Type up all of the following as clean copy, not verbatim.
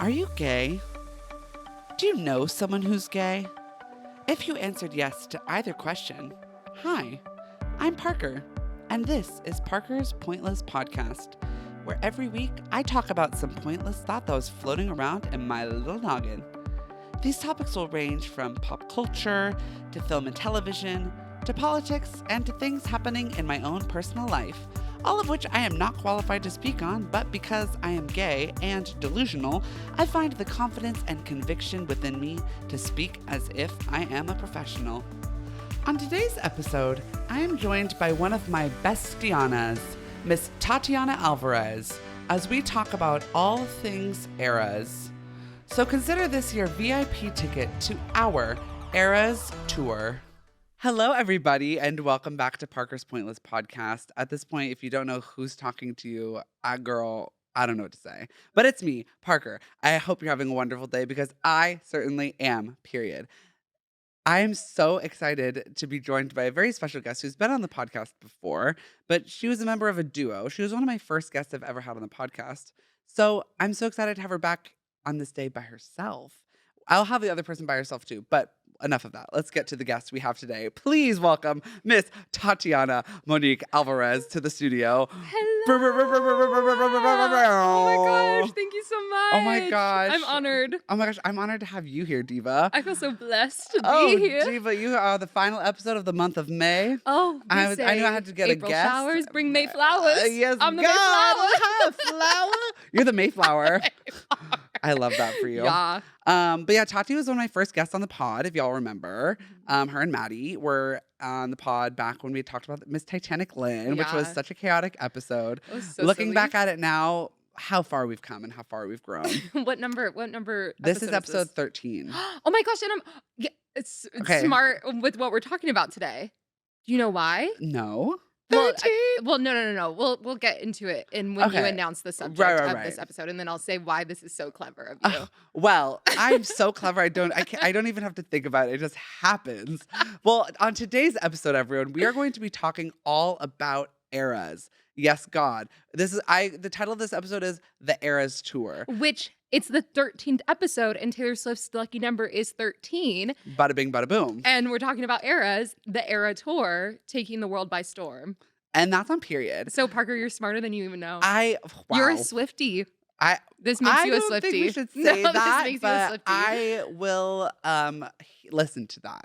Are you gay? Do you know someone who's gay? If you answered yes to either question, hi, I'm Parker, and this is Parker's Pointless Podcast, where every week I talk about some pointless thought that was floating around in my little noggin. These topics will range from pop culture, to film and television, to politics, and to things happening in my own personal life, all of which I am not qualified to speak on, but because I am gay and delusional, I find the confidence and conviction within me to speak as if I am a professional. On today's episode, I am joined by one of my bestianas, Miss Tatiana Alvarez, as we talk about all things eras. So consider this your VIP ticket to our Eras Tour. Hello, everybody, and welcome back to Parker's Pointless Podcast. At this point, if you don't know who's talking to you, girl, I don't know what to say. But it's me, Parker. I hope you're having a wonderful day because I certainly am, period. I am so excited to be joined by a very special guest who's been on the podcast before, but she was a member of a duo. She was one of my first guests I've ever had on the podcast. So I'm so excited to have her back on this day by herself. I'll have the other person by herself too, but enough of that. Let's get to the guest we have today. Please welcome Miss Tatiana Monique Alvarez to the studio. Hello. Oh my gosh, thank you so much. Oh my gosh. I'm honored. Oh my gosh, I'm honored to have you here, Diva. I feel so blessed to be here. Diva, you are the final episode of the month of May. Oh, I knew I had to get April a guest. Showers bring May flowers. Yes, I'm the God, Mayflower. flower. You're the Mayflower. I love that for you. Yeah. But yeah, Tati was one of my first guests on the pod, if y'all remember. Her and Maddie were on the pod back when we talked about Miss Titanic Lynn, which was such a chaotic episode. It was so Looking silly. back at it now, how far we've come and how far we've grown. What number? This is episode 13. Oh my gosh, and it's Okay. smart with what we're talking about today. Do you know why? No. Well, 13? No. We'll get into it when you Okay. announce the subject Right, of right. this episode, and then I'll say why this is so clever of you. Well, I'm so clever. I don't even have to think about it. It just happens. Well, on today's episode, everyone, we are going to be talking all about eras. Yes, God. The title of this episode is The Eras Tour. Which it's the 13th episode, and Taylor Swift's lucky number is 13. Bada bing, bada boom. And we're talking about eras, the Era Tour, taking the world by storm. And that's on period. So Parker, you're smarter than you even know. Wow. You're a Swiftie. This makes I you a don't Swiftie. think we should say that, this makes but you a Swiftie. I will listen to that.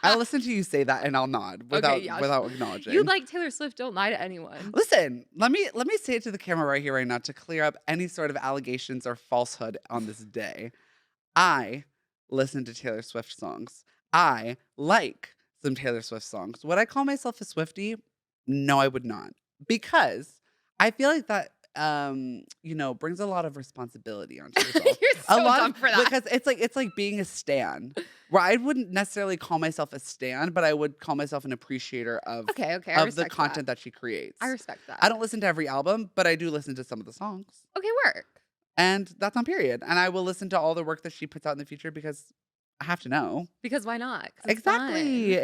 I'll listen to you say that and I'll nod without acknowledging. You like Taylor Swift, don't lie to anyone. Listen, let me say it to the camera right here, right now, to clear up any sort of allegations or falsehood on this day. I listen to Taylor Swift songs. I like some Taylor Swift songs. Would I call myself a Swiftie? No, I would not. Because I feel like that brings a lot of responsibility onto yourself. You're so dumb for that. Because it's like being a stan. Where I wouldn't necessarily call myself a stan, but I would call myself an appreciator of Okay, I of the respect content that she creates. I respect that. I don't listen to every album, but I do listen to some of the songs. Okay, work. And that's on period. And I will listen to all the work that she puts out in the future because I have to know. Because why not? 'Cause it's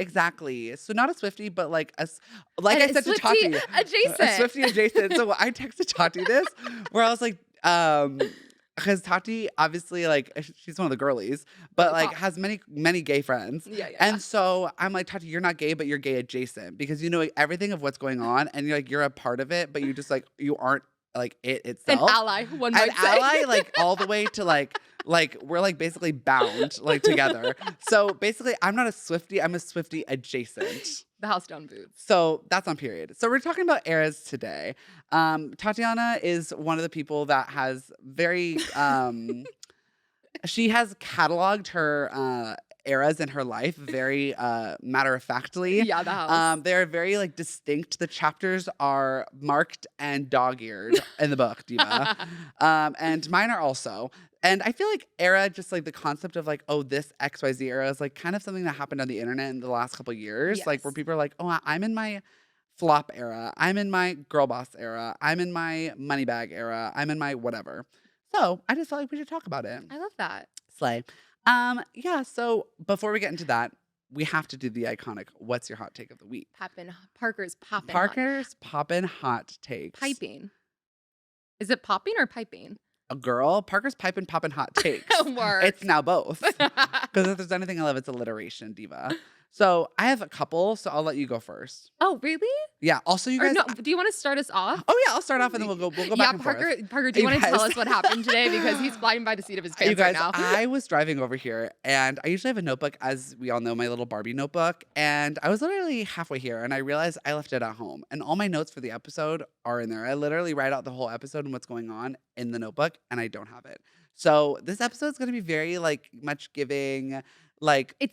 Exactly. So not a Swiftie, but like I said to Swiftie Tati. adjacent. A Swiftie adjacent. So I texted Tati this where I was like, because Tati obviously like she's one of the girlies, but like has many gay friends. Yeah. And so I'm like, Tati, you're not gay, but you're gay adjacent because you know everything of what's going on and you're a part of it, but you just like you aren't like it itself. An ally, one might say. An ally, like all the way to like we're like basically bound like together. So basically I'm not a Swiftie, I'm a Swiftie adjacent. The house down boots. So that's on period. So we're talking about eras today. Tatiana is one of the people that has very she has cataloged her eras in her life very matter-of-factly. Yeah, the house. They're very like distinct. The chapters are marked and dog-eared in the book, Diva. And mine are also. And I feel like era, just like the concept of like, oh, this XYZ era is like kind of something that happened on the internet in the last couple of years. Yes. Like where people are like, oh, I'm in my flop era. I'm in my girl boss era. I'm in my money bag era. I'm in my whatever. So I just felt like we should talk about it. I love that. Slay. Yeah, so before we get into that, we have to do the iconic what's your hot take of the week? Parker's poppin'. Parker's poppin' hot takes. Piping. Is it popping or piping? a girl, Parker's piping, popping hot takes. Work. It's now both. Because if there's anything I love, it's alliteration, diva. So I have a couple, so I'll let you go first. Oh, really? Yeah. Also, you Or guys. no, do you want to start us off? Oh yeah, I'll start off and then we'll go back and Parker, forth. Parker, do you want to tell guys- us what happened today? Because he's flying by the seat of his pants You guys, right now. I was driving over here and I usually have a notebook, as we all know, my little Barbie notebook. And I was literally halfway here and I realized I left it at home. And all my notes for the episode are in there. I literally write out the whole episode and what's going on in the notebook, and I don't have it. So this episode is going to be very much giving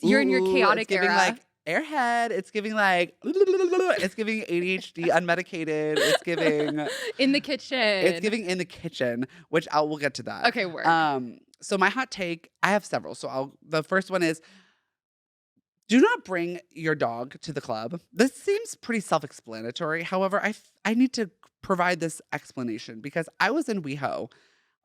You're in your ooh, chaotic it's giving era. Airhead. It's giving it's giving ADHD unmedicated. It's giving In the kitchen. it's giving in the kitchen, which we'll get to that. Okay, work. So my hot take, I have several. So the first one is, do not bring your dog to the club. This seems pretty self-explanatory. However, I need to provide this explanation because I was in WeHo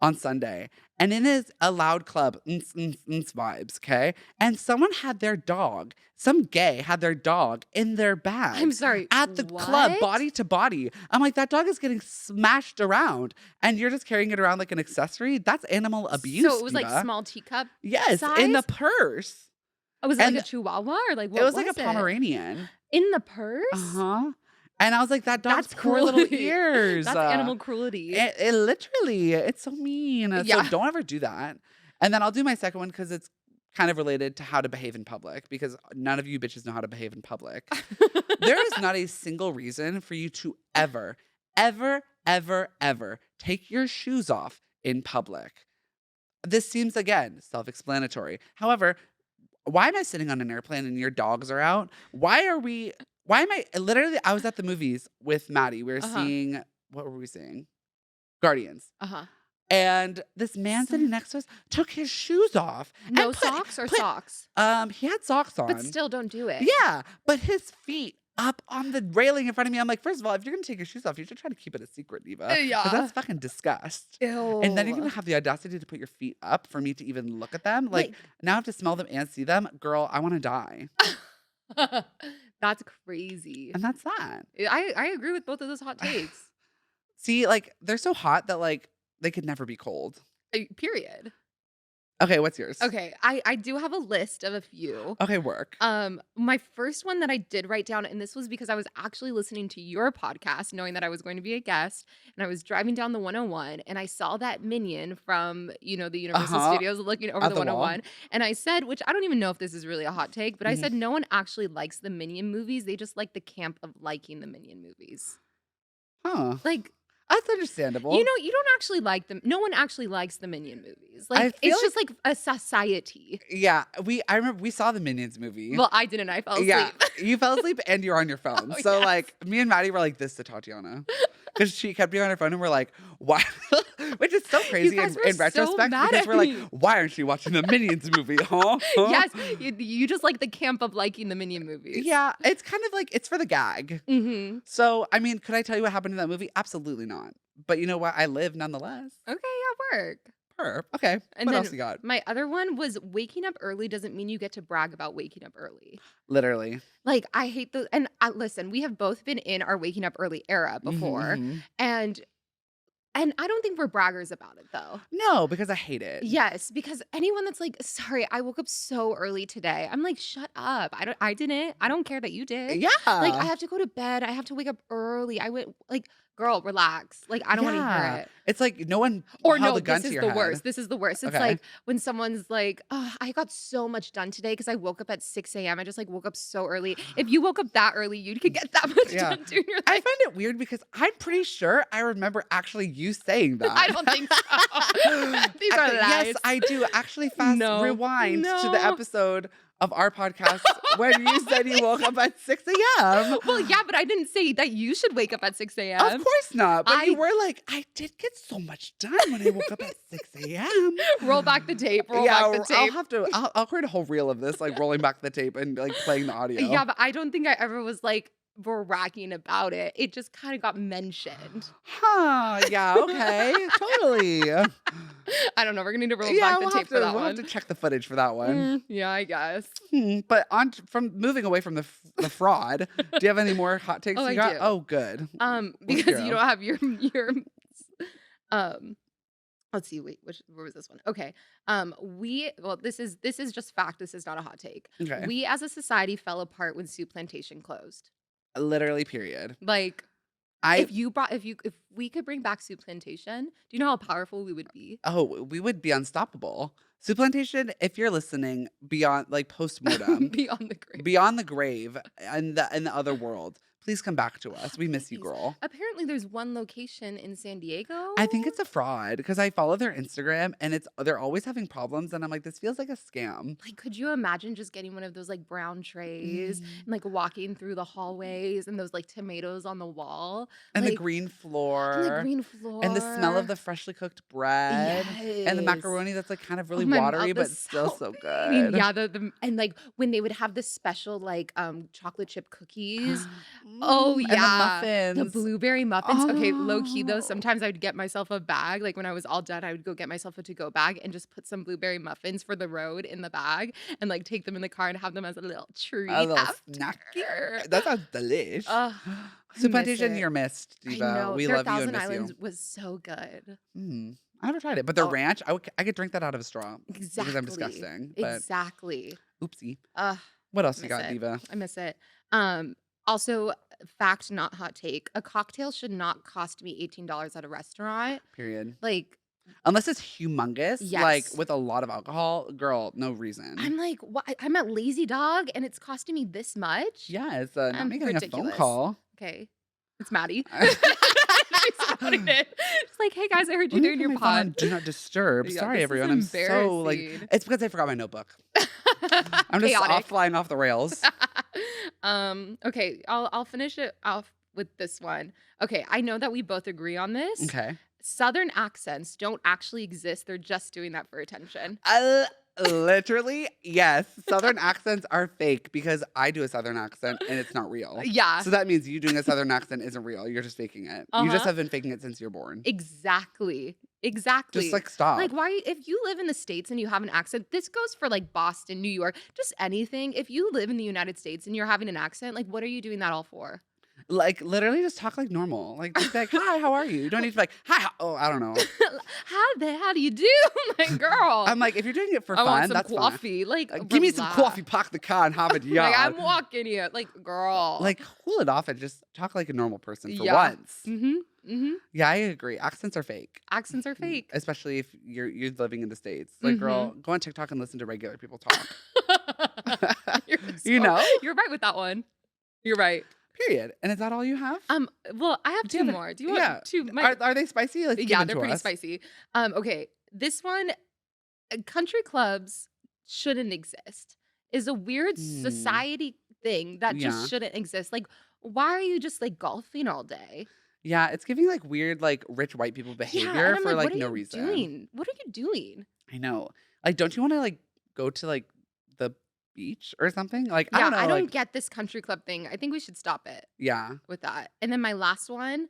on Sunday, and it is a loud club, vibes, okay? And someone had their dog, some gay had their dog in their bag. I'm sorry. At the club, body to body. I'm like, that dog is getting smashed around, and you're just carrying it around like an accessory? That's animal abuse. So it was diva. like small teacup. Yes, size? in the purse. Oh, was it And like a Chihuahua or like what it was like a it? Pomeranian. In the purse? Uh-huh. And I was like, that dog's That's poor little cruelty. ears. That's animal cruelty. It literally, it's so mean. Yeah. So don't ever do that. And then I'll do my second one because it's kind of related to how to behave in public, because none of you bitches know how to behave in public. There is not a single reason for you to ever, ever, ever, ever take your shoes off in public. This seems, again, self-explanatory. However, why am I sitting on an airplane and your dogs are out? Why am I literally, I was at the movies with Maddie. We were seeing, what were we seeing? Guardians. Uh-huh. And this man sitting next to us took his shoes off. No and socks or socks? He had socks on. But still don't do it. Yeah, but his feet up on the railing in front of me. I'm like, first of all, if you're going to take your shoes off, you should try to keep it a secret, diva. Yeah. Because that's fucking disgust. Ew. And then you're going to have the audacity to put your feet up for me to even look at them. Like, now I have to smell them and see them. Girl, I want to die. That's crazy. And that's that. I agree with both of those hot takes. See, they're so hot that, they could never be cold. Period. Okay, what's yours? Okay, I do have a list of a few. Okay, work. My first one that I did write down, and this was because I was actually listening to your podcast, knowing that I was going to be a guest, and I was driving down the 101, and I saw that minion from, the Universal Studios looking over At the the wall. 101, and I said, which I don't even know if this is really a hot take, but I said no one actually likes the Minion movies. They just like the camp of liking the Minion movies. Huh. Like, That's understandable. you don't actually like them. No one actually likes the Minion movies. I Like, feel it's just like a society. Yeah, I remember we saw the Minions movie. Well, I didn't. I fell asleep. Yeah, you fell asleep and you're on your phone. Oh, So yes. me and Maddie were like this to Tatiana. Because she kept being on her phone and we're like, why? Which is so crazy guys were in so retrospect, mad because at we're like, me. why aren't you watching the Minions movie? Huh? Yes, you just like the camp of liking the Minion movies. Yeah, it's kind of it's for the gag. Mm-hmm. So, could I tell you what happened in that movie? Absolutely not. But you know what? I live nonetheless. Okay, yeah, work. Okay. And What then else you got? my other one was waking up early doesn't mean you get to brag about waking up early. Literally. Like, I hate those. And listen, we have both been in our waking up early era before. Mhm. And I don't think we're braggers about it, though. No, because I hate it. Yes, because anyone that's like, sorry, I woke up so early today. I'm like, shut up. I didn't. I don't care that you did. Yeah. Like, I have to go to bed. I have to wake up early. I went, girl, relax. Like, I don't want to hear it. It's like no one Or held no, a gun this to is your the head. worst. This is the worst. It's Okay. like when someone's like, oh, I got so much done today because I woke up at 6 a.m. I just woke up so early. If you woke up that early, you could get that much Yeah. done too. You're I like, find it weird because I'm pretty sure I remember actually you saying that. I don't think so. These are lies. Yes, I do. Actually, fast No. rewind to the No. episode of our podcast when you said you woke up at 6 a.m. Well, yeah, but I didn't say that you should wake up at 6 a.m. Of course not. But you I- were like, I did get so much done when I woke up at 6 a.m. Roll back the tape. Roll back the I'll tape. have to. I'll create a whole reel of this, rolling back the tape and playing the audio. Yeah, but I don't think I ever was bragging about it. It just kind of got mentioned. Huh? Yeah. Okay. Totally. I don't know. We're gonna need to roll Yeah, back the tape for that we'll one. have to check the footage for that one. Yeah, I guess. But from moving away from the fraud, do you have any more hot takes Oh, you I got? do. Oh, good. Because you don't have your let's see, wait, where was this one? Okay. This is just fact. This is not a hot take. Okay. We as a society fell apart when Soup Plantation closed. Literally, period. Like, I if we could bring back Soup Plantation, do you know how powerful we would be? Oh, we would be unstoppable. Supplantation, if you're listening, beyond like post-mortem, Beyond the grave. beyond the grave and the other world, please come back to us. We miss you, Please. girl. Apparently, there's one location in San Diego. I think it's a fraud because I follow their Instagram and they're always having problems and I'm like, this feels like a scam. Like, could you imagine just getting one of those like brown trays Mm. and like walking through the hallways and those like tomatoes on the wall And the like, green and the floor green floor and the smell of the freshly cooked bread and the Yes. macaroni that's like kind of really Oh, my watery mouth but is still so salivating. good. Yeah, and like when they would have the special like chocolate chip cookies. Oh And the yeah. The muffins. blueberry muffins. Okay, low key though, Oh. sometimes I would get myself a bag. Like when I was all done, I would go get myself a to-go bag and just put some blueberry muffins for the road in the bag and like take them in the car and have them as a little treat A little after. snacky. That sounds delish. Ugh, I miss Supplantation, it. you're missed, I Diva. know. We Their love you and Thousand miss Islands you. was so good. I never tried it, but the Oh, ranch, I could drink that out of a straw because I'm exactly. disgusting. But Exactly. oopsie. Ugh, What else you miss got, it. Diva? I miss it. Also, fact, not hot take. A cocktail should not cost me $18 at a restaurant. Period. Like, Unless it's humongous, like yes. with a lot of alcohol, girl, no reason. I'm like, what? I'm at Lazy Dog and it's costing me this much? Yeah, it's not I'm making a phone ridiculous. call. Okay. It's Maddie. She's starting it. She's like, hey guys, I heard you're Let me doing put your my phone on pod. Do not disturb. Yeah, Sorry, this is everyone. I'm so like, embarrassing. it's because I forgot my notebook. I'm just Chaotic. flying off the rails. Okay, I'll finish it off with this one. Okay, I know that we both agree on this. Okay. Southern accents don't actually exist. They're just doing that for attention. Literally, yes. Southern accents are fake because I do a Southern accent and it's not real. Yeah. So that means you doing a Southern accent isn't real. You're just faking it. You just Uh-huh. have been faking it since you're born. Exactly. Exactly. Just like stop. Like, why, if you live in the States and you have an accent, this goes for like Boston, New York, just anything. If you live in the United States and you're having an accent, like, what are you doing that all for? Like literally just talk like normal. Like just be like, hi, how are you? You don't need to be like, hi, oh, I don't know. How do you do, my girl? I'm like, if you're doing it for I want fun, some that's fine. coffee. Like, Give me some relax. coffee, park the car, and have it, Like, yeah. I'm walking here. Like, girl. Like, cool it off and just talk like a normal person for Yeah. once. Mm-hmm. Yeah, I agree. Accents are fake. Accents are fake. Especially if you're living in the States. Like, girl, go on TikTok and listen to regular people talk. You know? You're right with that one. You're right. Period. And is that all you have? Well, I have Do you two have more. Do you want yeah. two? Are they spicy? Like, give Yeah, them they're to pretty us. spicy. Okay. This one, country clubs shouldn't exist. Is a weird society thing that Yeah. just shouldn't exist. Like, why are you just like golfing all day? Yeah, it's giving like weird, like rich white people Yeah, behavior and I'm for like, like what are no you reason. doing? What are you doing? I know. Like, don't you want to like go to like the beach or something? Like, I Yeah, don't know. I don't like, get this country club thing. I think we should stop it yeah. with that. And then my last one,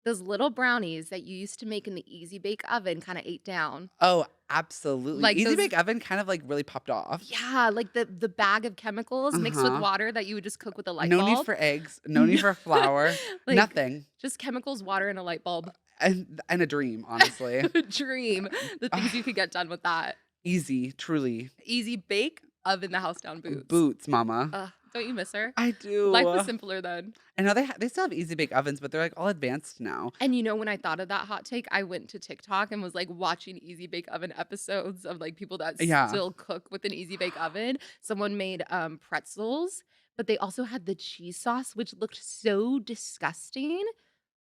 those little brownies that you used to make in the Easy Bake Oven kind of ate down. Oh, absolutely. Like Easy those- Bake Oven kind of like really popped off. Yeah, like the bag of chemicals mixed with Uh-huh. water that you would just cook with a light No bulb. need for eggs. No need for flour. Like, Nothing. Just chemicals, water, and a light bulb. And a dream, honestly. A dream. The things you could get done with that. Easy, truly. Easy Bake Oven, the house down boots. Boots, mama. Don't you miss her? I do. Life was simpler then. I know they still have Easy Bake Ovens, but they're like all advanced now. And you know, when I thought of that hot take, I went to TikTok and was like watching Easy Bake Oven episodes of like people that Yeah. still cook with an Easy Bake Oven. Someone made pretzels, but they also had the cheese sauce, which looked so disgusting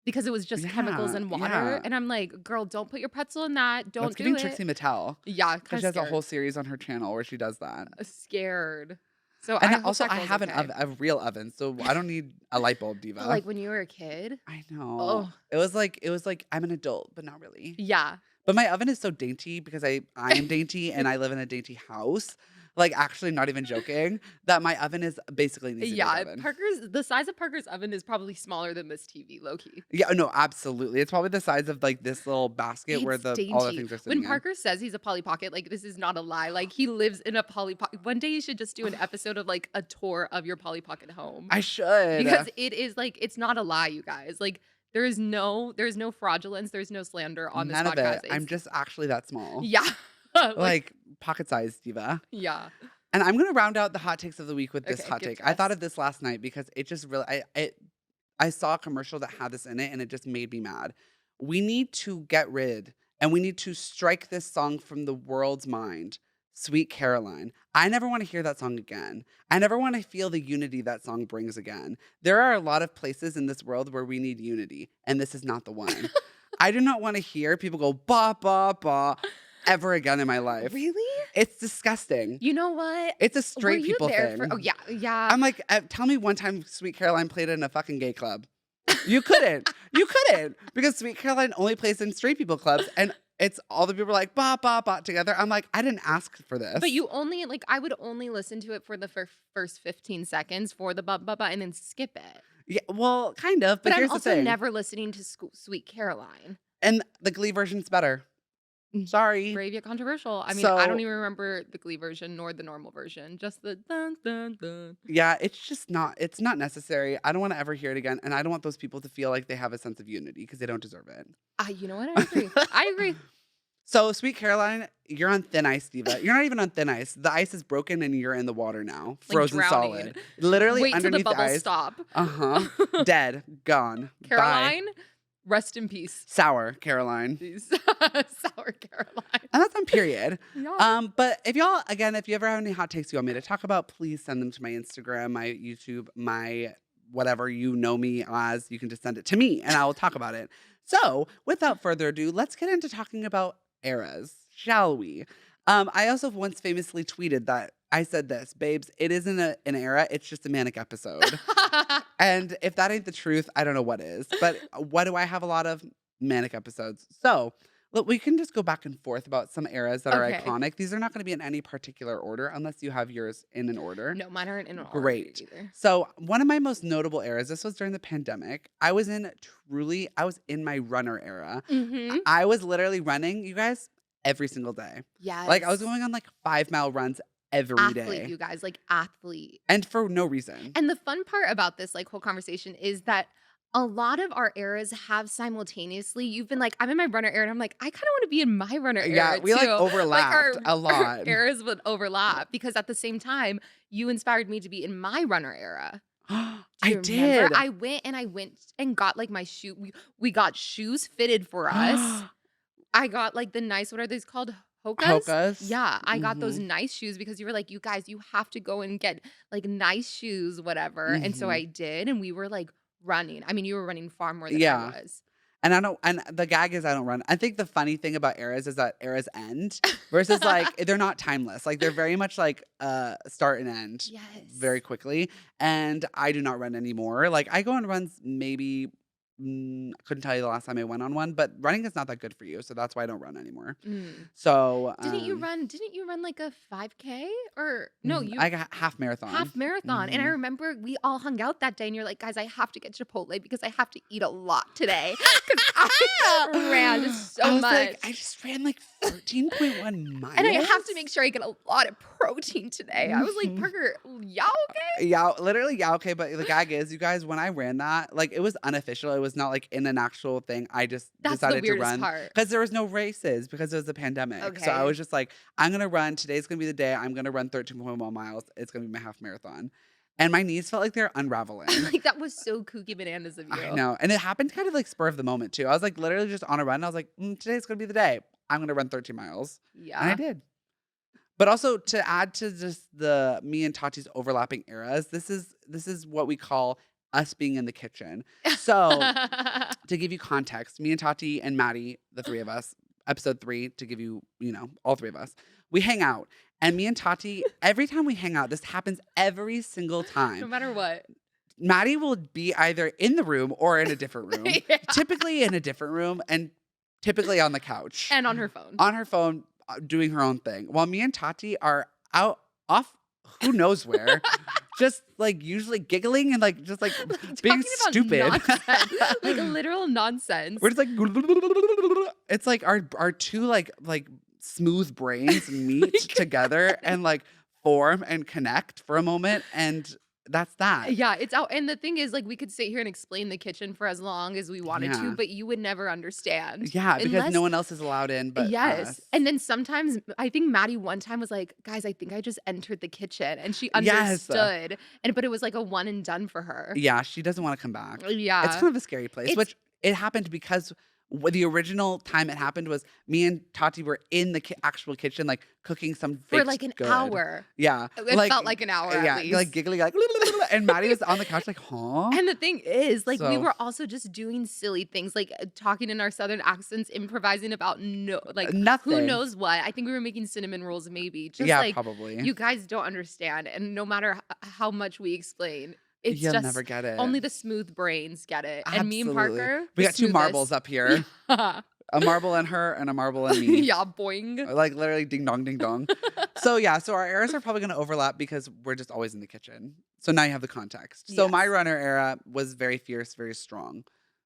because it was just chemicals Yeah, and water. yeah. And I'm like, girl, don't put your pretzel in that. Don't That's do giving it. Trixie Mattel. Yeah, Because she has a whole series on her channel where she does that. scared. So And I hope also, that I girl's have okay. a real oven, so I don't need a light bulb, Diva. But, like when you were a kid. I know. Oh. It was like I'm an adult, but not really. Yeah. But my oven is so dainty because I am dainty and I live in a dainty house. Like, actually, not even joking, that my oven is basically an Easy Bake Yeah, Oven. the size of Parker's oven is probably smaller than this TV, low key. Yeah, no, absolutely. It's probably the size of like this little basket where It's all the dainty. things are sitting When Parker says he's a Polly Pocket, like this is not a lie. Like he lives in a Polly Pocket. One day you should just do an episode of like a tour of your Polly Pocket home. I should. Because it is like, it's not a lie, you guys. Like There's no fraudulence, there's no slander on this None of podcast. it. I'm just actually that small. Yeah. Like pocket-sized diva. Yeah. And I'm going to round out the hot takes of the week with this Okay, hot give take. to I us. thought of this last night because it just really, I saw a commercial that had this in it and it just made me mad. We need to get rid and we need to strike this song from the world's mind. Sweet Caroline. I never want to hear that song again. I never want to feel the unity that song brings again. There are a lot of places in this world where we need unity, and this is not the one. I do not want to hear people go ba ba ba ever again in my life. Really? It's disgusting. You know what? It's a Were straight you people there thing. for? Oh yeah, yeah. I'm like, tell me one time Sweet Caroline played in a fucking gay club. You couldn't. You couldn't. Because Sweet Caroline only plays in straight people clubs. And it's all the people are like, ba, ba, ba together. I'm like, I didn't ask for this. But you only I would only listen to it for the first 15 seconds for the ba ba ba and then skip it. Yeah, well, kind of. But I'm here's the also thing. never listening to Sweet Caroline. And the Glee version's better. Sorry. Brave yet controversial. I mean, So- I don't even remember the Glee version nor the normal version. Just the dun dun dun. Yeah, it's not necessary. I don't want to ever hear it again. And I don't want those people to feel like they have a sense of unity because they don't deserve it. You know what? I agree. I agree. So, Sweet Caroline, you're on thin ice, diva. You're not even on thin ice. The ice is broken and you're in the water now. Like Frozen drowning. solid. Literally Wait till the underneath the bubbles ice. stop. Dead. Gone. Bye. Caroline, rest in peace. Sour Caroline. Sour Caroline. And that's on period. Yeah. But if you ever have any hot takes you want me to talk about, please send them to my Instagram, my YouTube, my whatever you know me as. You can just send it to me and I will talk about it. So without further ado, let's get into talking about eras, shall we? I also once famously tweeted that I said this, babes, it isn't an era, it's just a manic episode. And if that ain't the truth, I don't know what is. But what do I have a lot of? Manic episodes. So look, we can just go back and forth about some eras that are Okay. iconic. These are not going to be in any particular order unless you have yours in an order. No, mine aren't in an order Great. either. So one of my most notable eras, this was during the pandemic. I was in my runner era. Mm-hmm. I was literally running, you guys, every single day. Yes. Like I was going on like 5-mile runs every day. athlete, you guys, like athlete. And for no reason. And the fun part about this whole conversation is that a lot of our eras have simultaneously, you've been like, I'm in my runner era, and I'm like, I kind of want to be in my runner era Yeah, we like too. overlapped a Our lot. eras would overlap because at the same time, you inspired me to be in my runner era. Do I you did. remember? I went and got like my shoe. We got shoes fitted for us. I got like the nice, what are these called? Hokas? Hokas? Yeah, I got those nice shoes because you were like, you guys, you have to go and get like nice shoes, whatever. And so Mhm. I did, and we were like running. I mean, you were running far more than Yeah. I was. And the gag is I don't run. I think the funny thing about eras is that eras end versus like they're not timeless. Like they're very much like start and end Yes. very quickly. And I do not run anymore. Like I go on runs maybe couldn't tell you the last time I went on one, but running is not that good for you, so that's why I don't run anymore. Mm. So Didn't you run like a 5K or no? You I got half marathon. half marathon. And I Mhm. remember we all hung out that day and you're like, guys, I have to get Chipotle because I have to eat a lot today. Because I ran so I was much. like, I just ran like 13.1 miles. and I have to make sure I get a lot of protein today. I was like, Mhm. Parker, y'all okay? Yeah, literally, yeah, okay. But the gag is, you guys, when I ran that, like, it was unofficial. It was not like in an actual thing. I just That's the decided to weirdest run part. because there was no races because it was a pandemic. So I Okay. was just like, I'm gonna run. Today's gonna be the day. I'm gonna run 13.1 miles. It's gonna be my half marathon, and my knees felt like they're unraveling. Like that was so kooky bananas of you. I know, and it happened kind of like spur of the moment too. I was like literally just on a run. I was like, today's gonna be the day. I'm gonna run 13 miles, and I Yeah. did. But also to add to just the me and Tati's overlapping eras, this is what we call us being in the kitchen. So to give you context, me and Tati and Maddie, the three of us, episode 3, to give you, all three of us, we hang out. And me and Tati, every time we hang out, this happens every single No time. matter what. Maddie will be either in the room or in a different room. Yeah. Typically in a different room and typically on the couch. And on her phone. On her phone, doing her own thing. While me and Tati are out off who knows where, just like usually giggling and like just like being Talking about stupid. nonsense. Like literal nonsense. We're just like it's like our two like smooth brains meet together and like form and connect for a moment, and that's that. Yeah, it's out. And the thing is, like, we could sit here and explain the kitchen for as long as we wanted to, Yeah. but you would never understand Yeah, because no unless one else is allowed in but yes. us. And then sometimes I think Maddie one time was like, "Guys, I think I just entered the kitchen." And she Yes. understood. And but it was like a one and done for her. Yeah, she doesn't wanna come back. It's Yeah. kind of a scary place, It's which it happened because the original time it happened was me and Tati were in the actual kitchen, like, cooking some for baked like an good. hour. Yeah. It felt like an hour at Yeah, like, least. giggling, like, and Maddie was on the couch like, "Huh?" And the thing is, like, we So were also just doing silly things, like, talking in our Southern accents, improvising about no like, who nothing. knows what. I think we were making cinnamon rolls maybe. Just Yeah, like, probably. you guys don't understand, and no matter how much we explain, it's You'll never just get it. only the smooth brains get it. And me and Absolutely. Parker, We the got 2 marbles smoothest. up here. Yeah. A marble in her and a marble in me. Yeah, boing. Like, literally ding dong, ding dong. So, yeah, so our eras are probably gonna overlap because we're just always in the kitchen. So now you have the context. So my Yes. runner era was very fierce, very strong.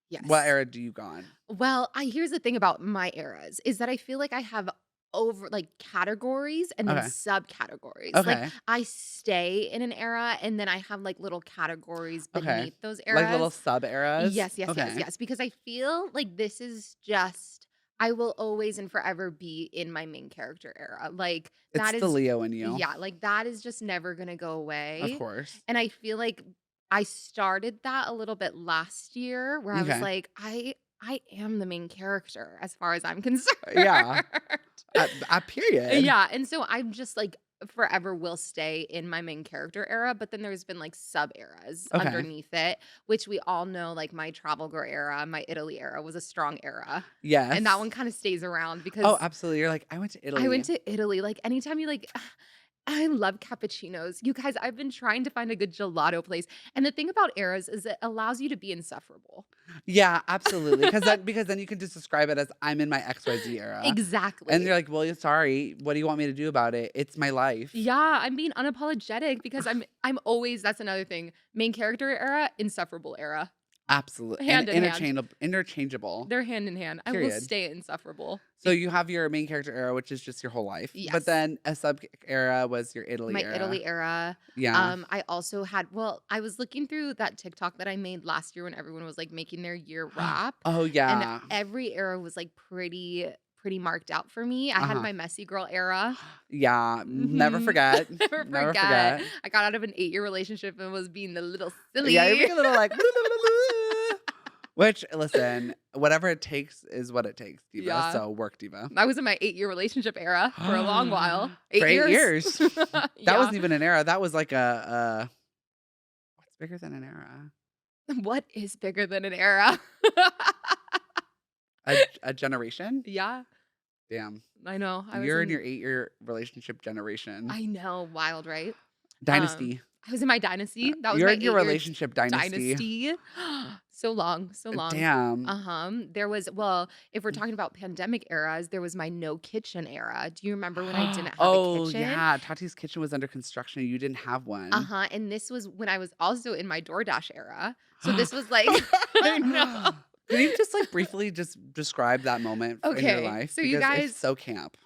What Yes. era do you got? Well, I here's the thing about my eras is that I feel like I have over like categories and then Okay. subcategories. Like Okay. I stay in an era and then I have like little categories Okay. beneath those Like little eras. sub eras? Yes, yes, yes, Okay. yes. Because I feel like this is just I will always and forever be in my main character era. Like It's that the is Leo in you. yeah, like that is just never gonna go Of away. course. And I feel like I started that a little bit last year where I was Okay. like, I am the main character as far as I'm concerned. Yeah. A period. Yeah, and so I'm just like forever will stay in my main character era, but then there's been like sub eras Okay. underneath it, which we all know like my travel girl era, my Italy era was a strong era. Yes. And that one kind of stays around Oh, because absolutely. You're like, I went to Italy. I went to Italy. Like anytime you like I love cappuccinos. You guys, I've been trying to find a good gelato place. And the thing about eras is it allows you to be insufferable. Yeah, absolutely. Because then you can just describe it as I'm in my XYZ era. And Exactly. you're like, well, you're sorry. What do you want me to do about it? It's my life. Yeah, I'm being unapologetic because I'm always that's another thing. Main character era, insufferable era. Absolutely. Hand And in hand. interchangeable. They're hand in hand. I will Period. stay insufferable. So you have your main character era, which is just your whole life. Yes. But then a sub era was your Italy My era. Italy era. Yeah. I also had well, I was looking through that TikTok that I made last year when everyone was like making their year wrap. Oh, And yeah. every era was like pretty marked out for me. I had Uh-huh. my messy girl era. Yeah. Never Mhm. forget. Never forget. I got out of an 8-year relationship and was being a little silly. Yeah, you're being a little like, which, listen, whatever it takes is what it takes, Diva. Yeah. So work, Diva. I was in my 8-year relationship era for a long while. For 8 years. That Yeah. wasn't even an era. That was like what's bigger than an era? What is bigger than an era? A generation? Yeah, Damn. I know. You're in your 8-year relationship generation. I know, wild, right? Dynasty. I was in my dynasty. That was You're my in your 8-year relationship dynasty. dynasty. So long, so long. Damn. There was well, if we're talking about pandemic eras, there was my no kitchen era. Do you remember when I didn't have a Oh, kitchen? yeah. Tati's kitchen was under construction. You didn't have one. And this was when I was also in my DoorDash era. So this was like I know. Can you just like briefly just describe that moment in your Okay, life? so you Because guys- it's so camp.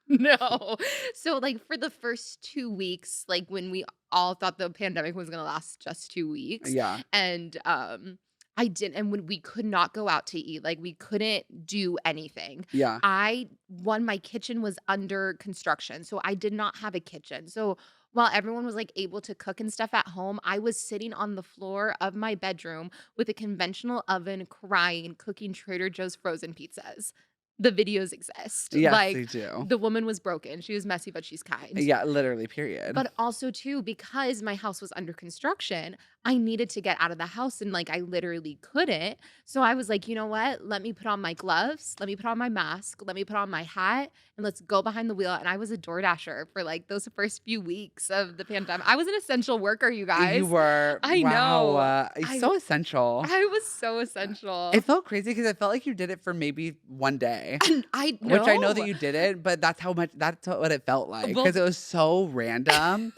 No. So like for the first 2 weeks, like when we all thought the pandemic was gonna last just 2 weeks. Yeah. And I didn't and when we could not go out to eat, like we couldn't do anything. Yeah. My kitchen was under construction, so I did not have a kitchen. So while everyone was like able to cook and stuff at home, I was sitting on the floor of my bedroom with a conventional oven, crying, cooking Trader Joe's frozen pizzas. The videos exist. Yes, Like they do. the woman was broken. She was messy, but she's kind. Yeah, literally, period. But also too, because my house was under construction, I needed to get out of the house and like I literally couldn't. So I was like, you know what? Let me put on my gloves, let me put on my mask, let me put on my hat, and let's go behind the wheel. And I was a Door Dasher for like those first few weeks of the pandemic. I was an essential worker, you guys. You were. I know. It's so essential. I was so essential. It felt crazy because it felt like you did it for maybe one day. And I know. Which I know that you did it, but that's what it felt like Well- because it was so random.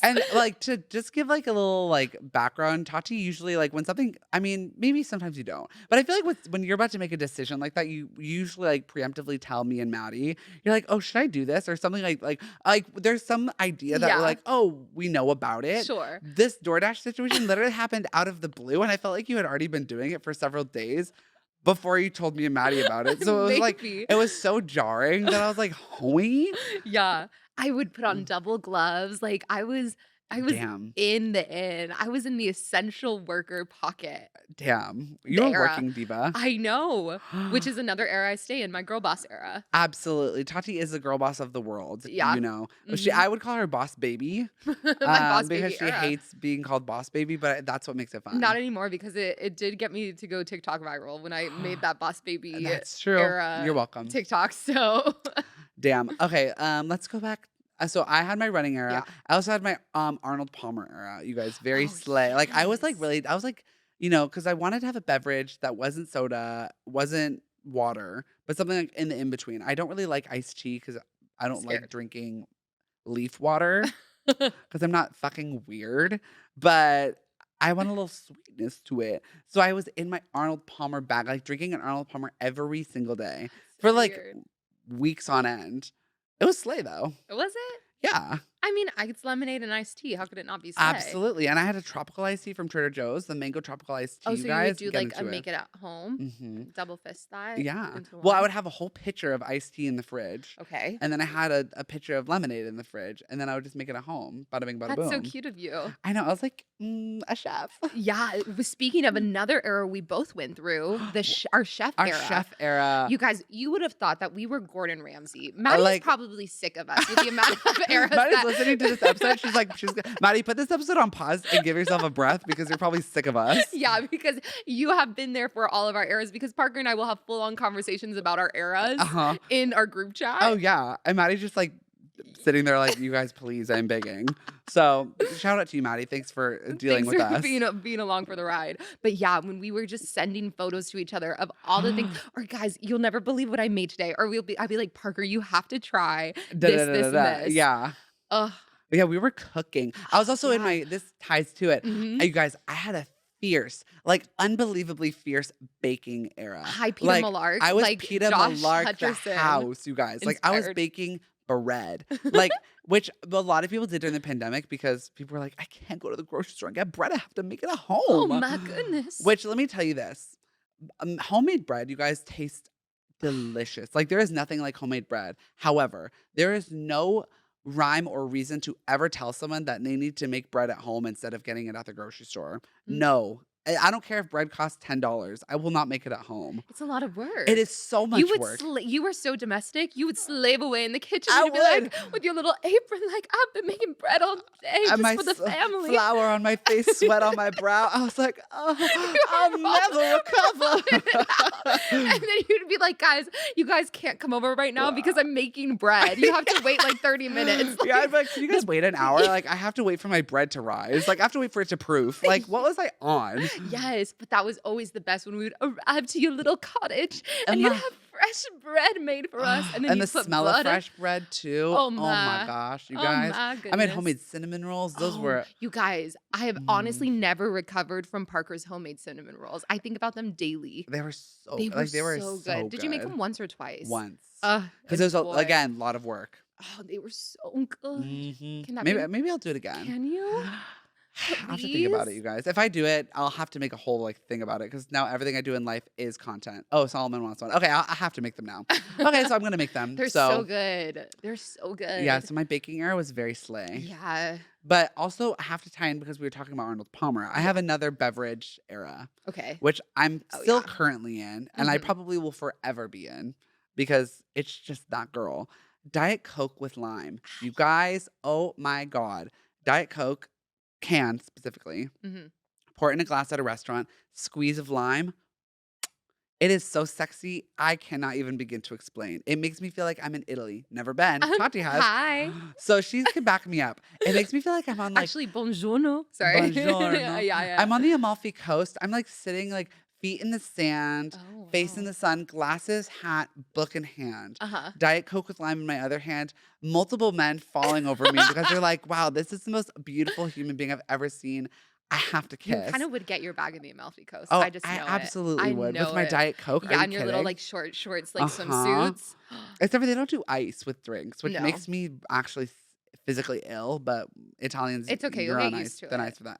And like to just give like a little like background, Tati usually like when something, I mean, maybe sometimes you don't, but I feel like when you're about to make a decision like that, you usually like preemptively tell me and Maddie, you're like, oh, should I do this or something like there's some idea that we're Yeah, like, oh, we know about it. sure. This DoorDash situation literally happened out of the blue, and I felt like you had already been doing it for several days before you told me and Maddie about it. So it was like Maybe. it was so jarring that I was like, "Hoey, Yeah. I would put on double gloves. Like I was damn, in the in. I was in the essential worker pocket. damn, The you're a era. working diva." I know, which is another era I stay in, my girl boss era. Absolutely. Tati is the girl boss of the world, Yeah. I would call her boss baby, My boss because baby she era. hates being called boss baby, but that's what makes it Not fun. anymore because it did get me to go TikTok viral when I made that boss baby That's true. You're era welcome. TikTok. So Damn. Okay, let's go back. So I had my running yeah. era. I also had my Arnold Palmer era. You guys, very Oh slay. Like yes. I was like, because I wanted to have a beverage that wasn't soda, wasn't water, but something like in the in between. I don't really like iced tea because I don't like Scared. drinking leaf water because I'm not fucking weird. But I want a little sweetness to it. So I was in my Arnold Palmer bag, like drinking an Arnold Palmer every single day That's for so like weird. weeks on end. It was slay though. Was it? Yeah, I mean, it's lemonade and iced tea. How could it not be slay? absolutely. And I had a tropical iced tea from Trader Joe's, the mango tropical iced tea, Oh, you so you would guys. do Get like a into it. make it at home, Hmm. double fist that Yeah. into Well, I one? would have a whole pitcher of iced tea in the fridge. Okay. And then I had a pitcher of lemonade in the fridge. And then I would just make it at home. Bada bing, bada That's so boom. cute of you. I know. I was like, a chef. Yeah, speaking of another era we both went through, our chef Our era. chef era. You guys, you would have thought that we were Gordon Ramsay. Maddie's Like, probably sick of us with the amount of eras Maddie's that listening to this episode. Maddie, put this episode on pause and give yourself a breath because you're probably sick of us. Yeah, because you have been there for all of our eras because Parker and I will have full-on conversations about our eras Uh-huh. in our group chat. Oh, yeah. And Maddie's just like sitting there like, you guys, please, I'm begging. So shout out to you, Maddie. Thanks for dealing Thanks with for us. being along for the ride. But yeah, when we were just sending photos to each other of all the things, or guys, you'll never believe what I made today. Or I'd be like, Parker, you have to try Da, da, this, da, this, da, and da. this. Yeah. Ugh. Yeah, we were cooking. I was also in Yeah. this ties to it. Hmm. You guys, I had a fierce, like unbelievably fierce baking era. Hi, Peter Like Millark. I was Like Peter Josh Millark the Hutcherson house, you guys. Like I was inspired. baking bread. Like which a lot of people did during the pandemic because people were like, I can't go to the grocery store and get bread. I have to make it at Oh home. my goodness. Which let me tell you this. Homemade bread, you guys taste delicious. Like there is nothing like homemade bread. However, there is no rhyme or reason to ever tell someone that they need to make bread at home instead of getting it at the grocery store. Mm, No. I don't care if bread costs $10. I will not make it at home. It's a lot of It work. is so You much would work. you were so domestic. You would slave away in the kitchen. I You'd be like would. with your little apron, like I've been making bread all day And just my for the family. flour on my face, sweat on my brow. I was like, oh, You I'll were never rolling it out. And recover. then you'd be like, guys, you guys can't come over right now because I'm making bread. You have to wait like 30 minutes. Yeah, I'd Like, be like, can you guys wait an hour? Like, I have to wait for my bread to rise. Like, I have to wait for it to proof. Like, what was I on? yes, but that was always the best when we would arrive to your little cottage and And you'd the, have fresh bread made for us. And then and the you'd put smell of butter. fresh bread, too. Oh Oh my my. gosh, you Oh guys. my I made goodness. homemade cinnamon rolls. Those Oh, were, you guys, I have mm, honestly never recovered from Parker's homemade cinnamon rolls. I think about them daily. they were so, They were like, they were so so good. Did you make good. them once or twice? Once. Because And it was, boy, again, a lot of work. oh, they were so good. Can that Maybe, be? maybe I'll do it again. Can you? I'll have to think about it, Please? you guys. If I do it, I'll have to make a whole like thing about it because now everything I do in life is content. Oh, Solomon wants one. Okay, I have to make them now. Okay, so I'm gonna make them. They're so So good. They're so yeah, good. so my baking era was very slay. Yeah. But also I have to tie in because we were talking about Arnold Palmer. I Yeah. have another beverage era, Okay. which I'm Oh still yeah. currently in, and I Hmm. probably will forever be in because it's just that girl. Diet Coke with lime. You guys, oh my God. Diet Coke, can specifically, Hmm. pour it in a glass at a restaurant, squeeze of lime. It is so sexy. I cannot even begin to explain. It makes me feel like I'm in Italy. Never been. Tati has. Hi. So she can back me up. It makes me feel like I'm on like Actually, buongiorno. Sorry. buongiorno. yeah, yeah. I'm on the Amalfi Coast. I'm like sitting like feet in the sand, Oh, face in wow. the sun, glasses, hat, book in hand, Uh-huh. Diet Coke with lime in my other hand, multiple men falling over me because they're like, wow, this is the most beautiful human being I've ever seen. I have to You kind kiss. of would get your bag in the Amalfi Coast. Oh, I just I know it. absolutely I would. With know my it. Diet Coke. Are Yeah, you and your little kidding? like short shorts, like Uh-huh. swimsuits. Except for they don't do ice with drinks, which No, makes me actually physically ill, but Italians, it's okay. You'll you're get on used ice. to They're it. nice for that.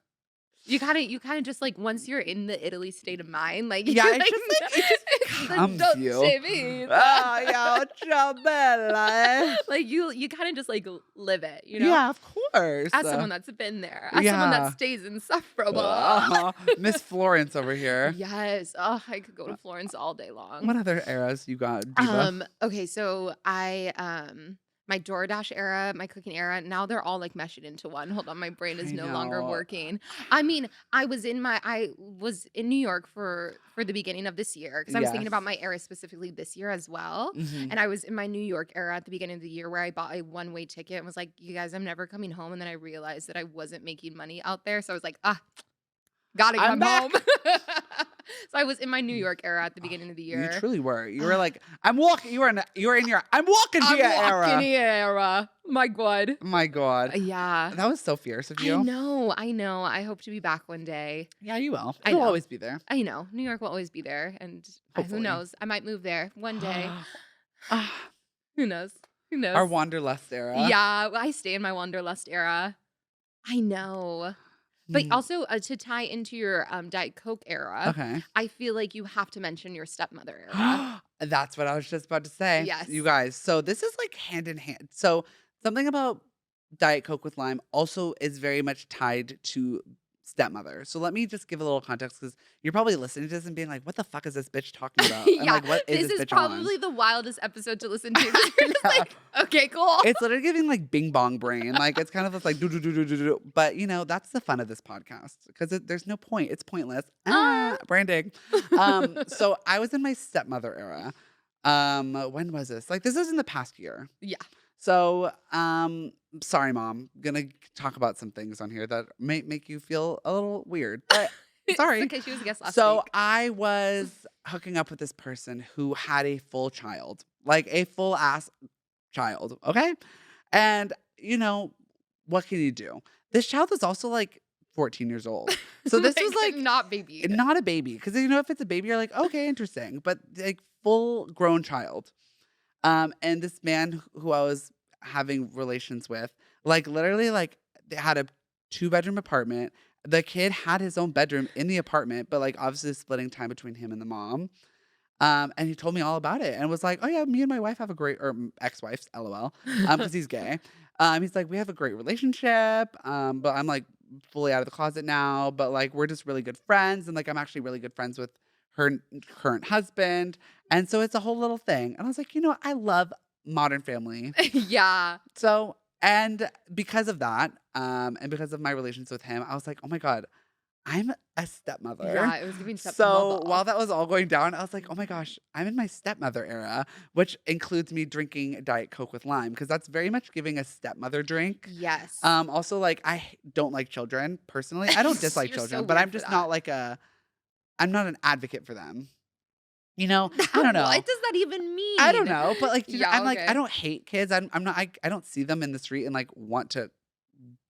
You kind of just like once you're in the Italy state of mind, like Yeah, you're it's like just like it just it's the comes to you. dolce vita. Oh, yeah, ciao bella. Like you kind of just like live it, you know? Yeah, of course. As someone that's been there, as someone that Yeah. stays insufferable. Miss Florence over here. Yes. Oh, I could go to Florence all day long. What other eras you got, diva? Okay, so I my DoorDash era, my cooking era, now they're all like meshing into one. Hold on, my brain is I no longer know. working. I mean, I was in New York for the beginning of this year because I was thinking about Yes. my era specifically this year as well. Hmm. And I was in my New York era at the beginning of the year where I bought a one-way ticket and was like, you guys, I'm never coming home. And then I realized that I wasn't making money out there. So I was like, gotta I'm come back. home. So I was in my New York era at the beginning of the You year. truly were. You were like, I'm walking. You were in your I'm walking I'm here walking era. here era. My God. My God. Yeah. That was so fierce of I you. know. I know. I hope to be back one day. Yeah, you will. I It'll know. always be there. I know. New York will always be there. And who Hopefully. knows? I might move there one day. Ah, Who knows? Who knows? Our Wanderlust era. Yeah. I stay in my Wanderlust era. I know. But Hmm. also to tie into your Diet Coke era, Okay. I feel like you have to mention your stepmother era. That's what I was just about to say. Yes. You guys. So this is like hand in hand. So something about Diet Coke with lime also is very much tied to stepmother. So let me just give a little context because you're probably listening to this and being like, what the fuck is this bitch talking about? And Yeah, like, what is this this is bitch on? probably the wildest episode to listen to. 'Cause you're just Yeah. like, okay, cool. It's literally giving like bing bong brain. Like it's kind of just like do do do do do do. But you know that's the fun of this podcast because there's no point. It's pointless. Branding. So I was in my stepmother era. When was this? Like this is in the past year. Yeah. So sorry, mom. Gonna talk about some things on here that may make you feel a little weird. But sorry. Okay, she was a guest last So week. I was hooking up with this person who had a full child, like a full ass child. Okay. And, you know, what can you do? This child was also like 14 years old. So this was like not baby. not a baby. Because, you know, if it's a baby, you're like, okay, interesting. But like full grown child. And this man who I was having relations with, like literally, like they had a 2-bedroom apartment. The kid had his own bedroom in the apartment, but like obviously splitting time between him and the mom. And he told me all about it and was like, oh yeah, me and my wife have a great, or ex-wife's, LOL, because he's gay. He's like, we have a great relationship, but I'm like fully out of the closet now, but like we're just really good friends. And like I'm actually really good friends with her current husband. And so it's a whole little thing. And I was like, you know, I love Modern Family. Yeah. So, and because of that, and because of my relations with him, I was like, oh my God, I'm a stepmother. Yeah, it was giving So stepmother. while that was all going down, I was like, oh my gosh, I'm in my stepmother era, which includes me drinking Diet Coke with lime because that's very much giving a stepmother drink. Yes. Also, like, I don't like children personally. I don't dislike You're so children, but weird I'm for just that. not like I'm not an advocate for them. You know, I don't know. What does that even mean? I don't know, but like, you know, Yeah, I'm like, okay. I don't hate kids. I'm not, I don't see them in the street and like want to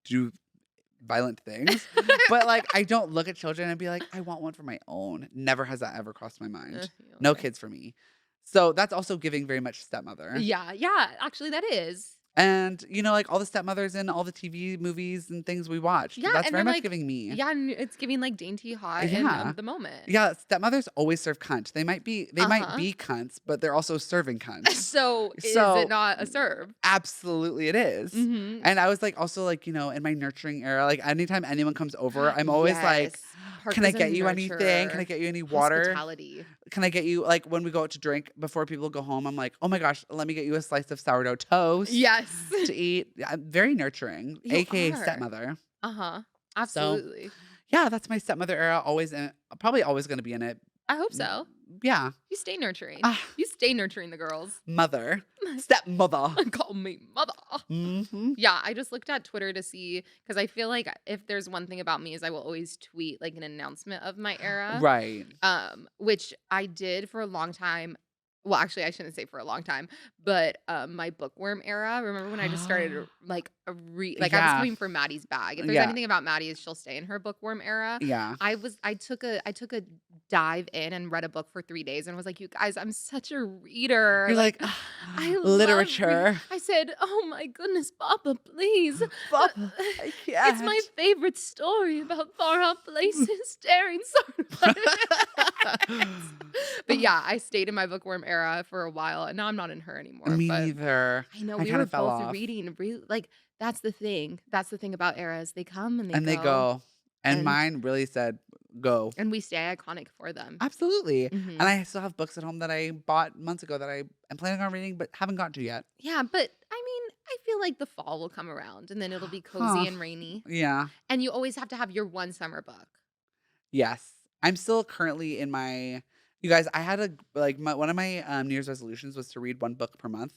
do violent things. But like, I don't look at children and be like, I want one for my own. Never has that ever crossed my mind. No Okay. kids for me. So that's also giving very much stepmother. Yeah, actually that is. And, you know, like all the stepmothers in all the TV movies and things we watched. Yeah, That's and very then, much like, giving me. Yeah, and it's giving like dainty hot in Yeah. the moment. Yeah, stepmothers always serve cunt. They might be Uh-huh. cunts, but they're also serving cunt. So is So- it not a serve? Absolutely it is. Mm-hmm. And I was like also like, you know, in my nurturing era, like anytime anyone comes over, I'm always like, can I get you anything? Can I get you any water? Hospitality. Can I get you, like, when we go out to drink before people go home, I'm like, oh my gosh, let me get you a slice of sourdough toast Yes. to eat. Yeah, very nurturing, You aka are. stepmother. Uh-huh. Absolutely. Yeah, that's my stepmother era. Always in it. Probably always going to be in it. I hope so. Yeah. You stay nurturing. Ah, You stay nurturing the girls. mother. Stepmother. Call me mother. Mm-hmm. Yeah, I just looked at Twitter to see because I feel like if there's one thing about me is I will always tweet like an announcement of my era. Right. Which I did for a long time. Well, actually, I shouldn't say for a long time, but my bookworm era. Remember when I just started like I was Yeah. coming for Maddie's bag. If there's Yeah. anything about Maddie, is she'll stay in her bookworm era. Yeah. I took a dive in and read a book for 3 days and was like, you guys, I'm such a reader. You're Like, like, I love literature. I said, oh my goodness, Papa, please. Papa, I It's my can't. favorite story about far out places staring But yeah, I stayed in my bookworm era for a while, and now I'm not in her anymore. Me But neither. I know I we kind were of fell both off. reading like that's the thing. That's the thing about eras. They come and they And they go, go. And and mine really said, go. and we stay iconic for them. Absolutely. Hmm. And I still have books at home that I bought months ago that I am planning on reading, but haven't gotten to yet. Yeah, but I mean, I feel like the fall will come around, and then it'll be Huh. cozy and rainy. Yeah. And you always have to have your one summer book. Yes. I'm still currently in my. You guys, I had one of my New Year's resolutions was to read one book per month.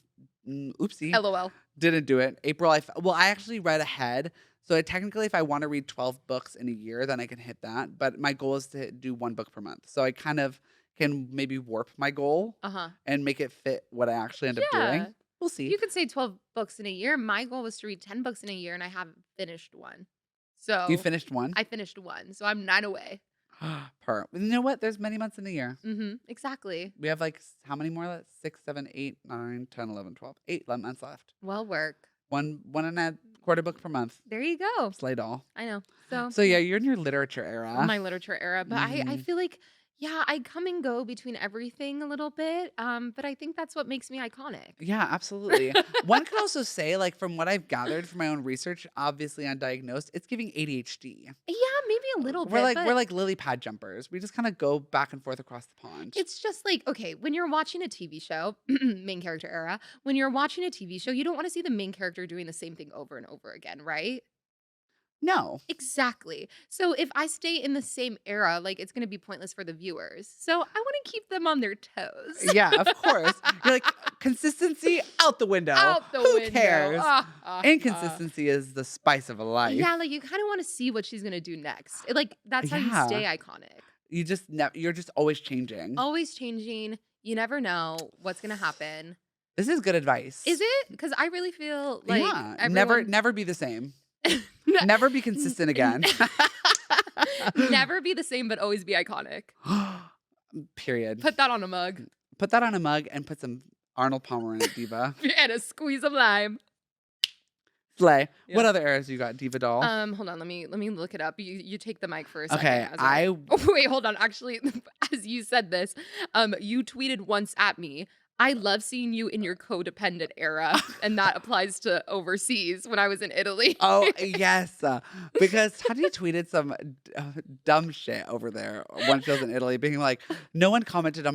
Oopsie. LOL. Didn't do it. April, I actually read ahead. So technically, if I want to read 12 books in a year, then I can hit that. But my goal is to do one book per month. So I kind of can maybe warp my goal Uh-huh. and make it fit what I actually end up Yeah. doing. We'll see. You could say 12 books in a year. My goal was to read 10 books in a year, and I haven't finished one. You So finished one? I finished one. So I'm 9 away. You know what? There's many months in a year. Exactly. We have how many more left? 6, 7, 8, 9, 10, 11, 12. 8 months left. Well, work. One and a quarter book per month. There you go. Slay doll. I know. So So yeah, you're in your literature era. my literature era. But I Mhm. feel like, yeah, I come and go between everything a little bit. But I think that's what makes me iconic. Yeah, absolutely. One could also say, from what I've gathered from my own research, obviously undiagnosed, it's giving ADHD. Yeah, maybe a little We're bit. like but we're like lily pad jumpers. We just kind of go back and forth across the pond. it's just like, okay, when you're watching a TV show, main character era, when you're watching a TV show, you don't want to see the main character doing the same thing over and over again, right? No. Exactly. So if I stay in the same era, like it's going to be pointless for the viewers. So I want to keep them on their toes. Yeah, of course. You're like consistency out the window. Out the Who window. cares? Ah. Inconsistency is the spice of life. Yeah, like you kind of want to see what she's going to do next. That's how you Yeah. stay iconic. You're just always changing. Always changing. You never know what's going to happen. This is good advice. Is it? Because I really feel like yeah. everyone... Never be the same. Never be consistent again. Never be the same, but always be iconic. Period. Put that on a mug. Put that on a mug and put some Arnold Palmer in it, Diva. And a squeeze of lime. Slay. Yeah. What other eras you got, Diva doll? Hold on, let me look it up. You take the mic for a second. Okay, Oh, wait, hold on. Actually, as you said this, you tweeted once at me, I love seeing you in your codependent era. And that applies to overseas when I was in Italy. Oh, yes. Because Tati tweeted some dumb shit over there when she was in Italy, being like, no one commented on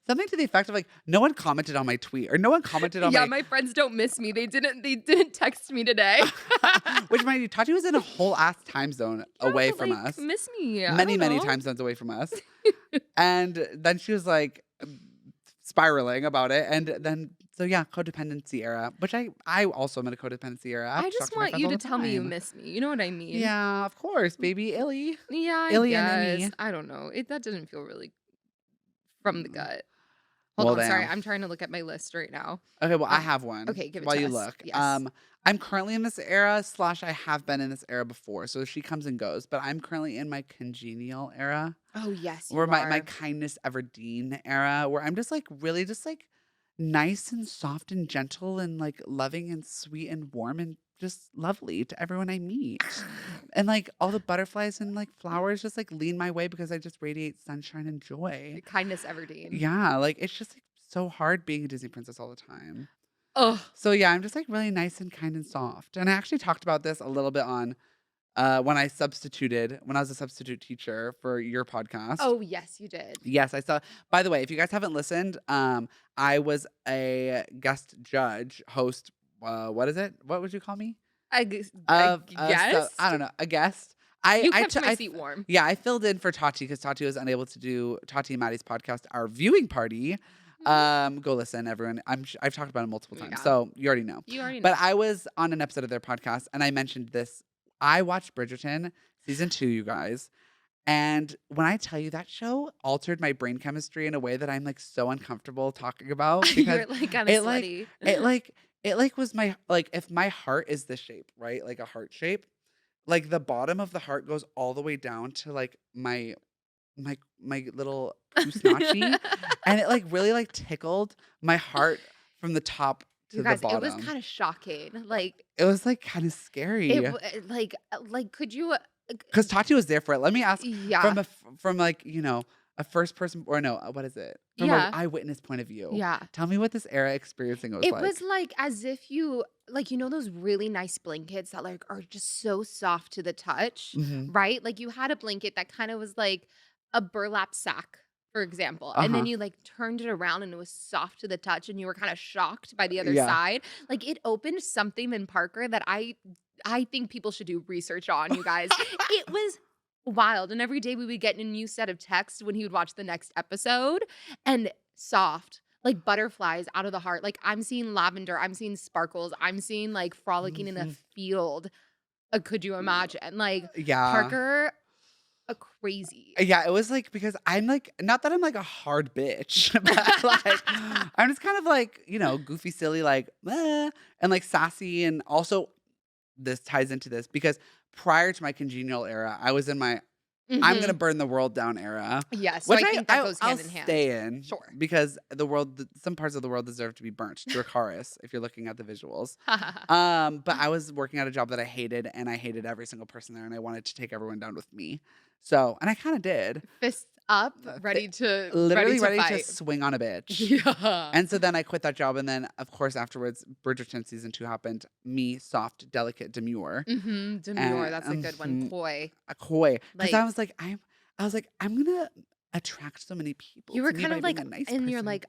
something to the effect of no one commented on my tweet, or no one commented on my friends don't miss me. They didn't text me today. Which, mind you, Tati was in a whole ass time zone away from us. Miss me. Many time zones away from us. And then she was like, spiraling about it, and then codependency era, which I also am in a codependency era. I just want you to tell me you miss me. You know what I mean? Yeah, of course, baby. Illy. Yeah, Illy I and guess. Emmy. I don't know. That didn't feel really from the gut. Well, Hold on, sorry. damn. I'm trying to look at my list right now. Okay, well, I have one. Okay, give it while to you us. look. Yes. I'm currently in this era / I have been in this era before, so she comes and goes. But I'm currently in my congenial era, Oh yes, or you my are. kindness Everdeen era, where I'm just really just nice and soft and gentle and loving and sweet and warm and just lovely to everyone I meet. And all the butterflies and flowers just lean my way because I just radiate sunshine and joy. Kindness Everdeen. Yeah, it's just so hard being a Disney princess all the time. Oh, So yeah, I'm just really nice and kind and soft. And I actually talked about this a little bit on when I was a substitute teacher for your podcast. oh yes, you did. Yes, I saw. By the way, if you guys haven't listened, I was a guest judge, host. What is it? What would you call me? I Yes, I don't know, a guest. You kept my seat warm. Yeah, I filled in for Tati because Tati was unable to do Tati and Maddie's podcast, our viewing party. Go listen, everyone. I've talked about it multiple times, Yeah. so you already know. You already know. But I was on an episode of their podcast, and I mentioned this. I watched Bridgerton season 2, you guys. And when I tell you that show altered my brain chemistry in a way that I'm like so uncomfortable talking about because You're like kind of it like sweaty. it was my like if my heart is this shape, right? Like a heart shape, like the bottom of the heart goes all the way down to like my little puснacci, and it like really like tickled my heart from the top You to the guys, it was bottom. kind of shocking. Like It was like kind of scary. like could you Because Tati was there for it. Let me ask yeah. from like, a first person or no, what is it? From Yeah. an eyewitness point of view. Yeah. Tell me what this era experiencing was It like. was like as if you like those really nice blankets that like are just so soft to the touch, Mhm. right? Like you had a blanket that kind of was like a burlap sack, for example, and then Uh-huh. you like turned it around and it was soft to the touch and you were kind of shocked by the other Yeah. side. Like it opened something in Parker that I think people should do research on, you guys. It was wild. And every day we would get a new set of texts when he would watch the next episode and soft, like butterflies out of the heart. Like I'm seeing lavender, I'm seeing sparkles, I'm seeing like frolicking in a Mhm. field. Could you imagine? Like Yeah. Parker, a crazy. Yeah, it was like because I'm like not that I'm like a hard bitch, but like I'm just kind of like, goofy, silly, like and like sassy, and also this ties into this because prior to my congenial era, I was in my I'm gonna Mhm. burn the world down era, Yes, so which I think that goes I'll hand in hand. stay in Sure. because some parts of the world deserve to be burnt. Dracarys, if you're looking at the visuals. But I was working at a job that I hated, and I hated every single person there, and I wanted to take everyone down with me. So, and I kind of did. Fists up, Fi- ready to Literally ready to fight. swing on a bitch. Yeah. And so then I quit that job, and then of course afterwards, Bridgerton season 2 happened. Me, soft, delicate, demure, Demure, that's a good one. mhm, Coy. a coy, because Like I was like, I'm gonna attract so many people you were to me kind by of like, being a nice and you're person. like,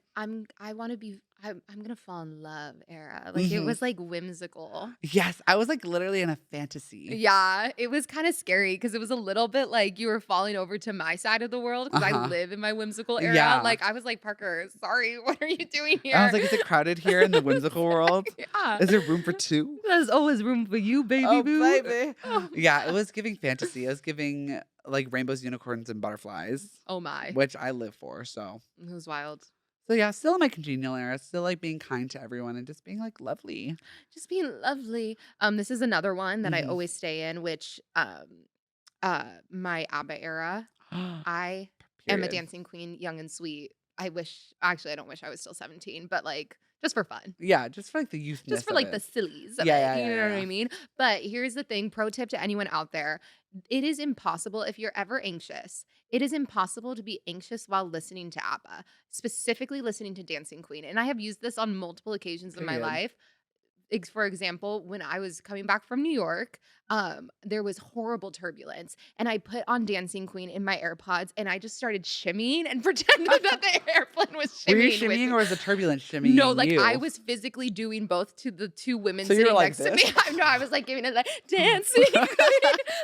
I want to be, I'm gonna fall in love era. Like it Mhm. was like whimsical. Yes, I was like literally in a fantasy. Yeah, it was kind of scary because it was a little bit like you were falling over to my side of the world because I Uh-huh. live in my whimsical era. Yeah. Like I was like, Parker, sorry, what are you doing here? I was like, is it crowded here in the whimsical world? Yeah. Is there room for 2? There's always room for you, baby Oh, boo. baby. Yeah, it was giving fantasy. It was giving like rainbows, unicorns, and butterflies, Oh my. which I live for. So It was wild. yeah, still in my congenial era, still like being kind to everyone and just being like lovely. Just being lovely. This is another one that I Mhm. always stay in, which my ABBA era. I am a Period. dancing queen, young and sweet. I don't wish I was still 17, but like just for fun. Yeah, just for like the youthness Just for of like the it. sillies of Yeah, it. yeah, You yeah, know what yeah. I mean? But here's the thing, pro tip to anyone out there. It is impossible if you're ever anxious. It is impossible to be anxious while listening to ABBA, specifically listening to Dancing Queen. And I have used this on multiple occasions in my Period. life. For example, when I was coming back from New York, there was horrible turbulence, and I put on Dancing Queen in my AirPods, and I just started shimmying and pretending that the airplane was Were you shimmying with shimmying me. or was the turbulence shimmying No, like you? I was physically doing both to the two women So you were sitting like next to me. this? I know, I was like giving it like dancing. Queen.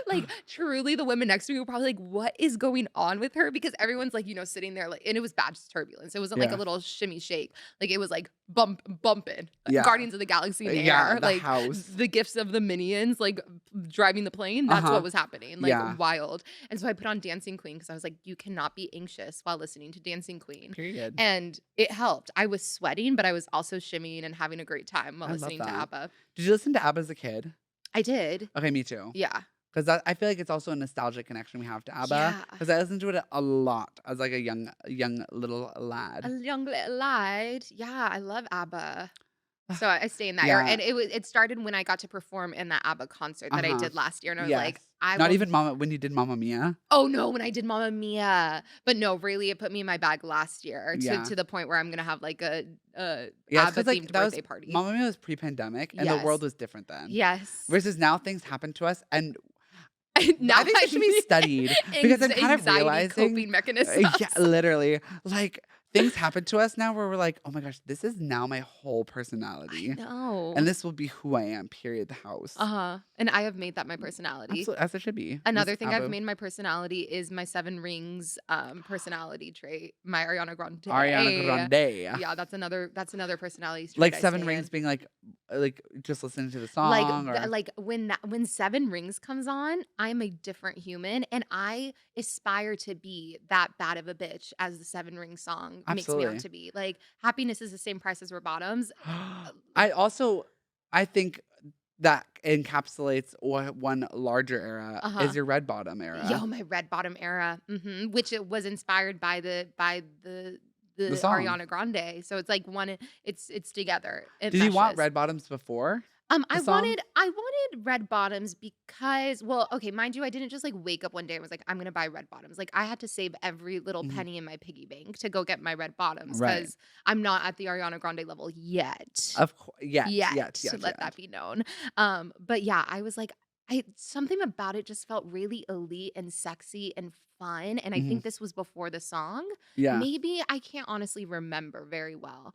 Like truly the women next to me were probably like, what is going on with her? Because everyone's like, sitting there like, and it was bad turbulence. It wasn't like a Yeah. little shimmy shake. Like it was like bumping. Yeah. Guardians of the Galaxy in the Yeah, air. the Like house. the gifts of the minions, like driving the plane. That's Uh-huh. what was happening. Like Yeah. wild. And so I put on Dancing Queen because I was like, you cannot be anxious while listening to Dancing Queen. Period. And it helped. I was sweating, but I was also shimmying and having a great time while I love listening to that. ABBA. Did you listen to ABBA as a kid? I did. Okay, me too. Yeah. Because I feel like it's also a nostalgic connection we have to ABBA. Yeah. Because I listened to it a lot as like a young little A lad. young little lad. Yeah, I love ABBA. So I stay in that era. Yeah. And it started when I got to perform in that ABBA concert that I Uh-huh. did last year. And I was Yes. like, I Not will even when you did Mamma Mia. Oh no, when I did Mamma Mia. But no, really, it put me in my bag last year Yeah. to the point where I'm gonna have like a Yeah, ABBA because like themed that was birthday party. Mamma Mia was pre-pandemic and the Yes. world was different then. Yes. Versus now things happen to us and Now I think it should be studied because I'm kind of anxiety realizing coping mechanisms. yeah, literally. Like things happen to us now where we're like, oh my gosh, this is now my whole I personality. And know. this will be who I am, period, the house. Uh-huh. And I have made that my personality. Absolutely, as it should be. Miss Another thing I've Abu. made my personality is my Seven Rings personality trait. My Ariana Grande. Ariana Grande. Yeah, that's another personality trait Like I Seven stand. Rings being like just listening to the Like song or like when Seven Rings comes on, I'm a different human and I aspire to be that bad of a bitch as the Seven Rings song makes me out absolutely. to be. Like happiness is the same price as we're bottoms. I also I think that encapsulates one larger era Uh-huh. is your red bottom era. Yo, my red bottom era, which it was inspired by The the song. Ariana Grande. So it's like one, it's together. It Did you want meshes. red bottoms before I the song? wanted red bottoms because, well, okay, mind you, I didn't just like wake up one day and was like, I'm gonna buy red bottoms. Like I had to save every little Mhm. penny in my piggy bank to go get my red bottoms Right. because I'm not at the Ariana Grande level yet. Of course. Yet, yet, Yet, yet, let yet. that be known. But yeah, I was like, I something about it just felt really elite and sexy and fun. And I Mhm. think this was before the song. Yeah. Maybe I can't honestly remember very well.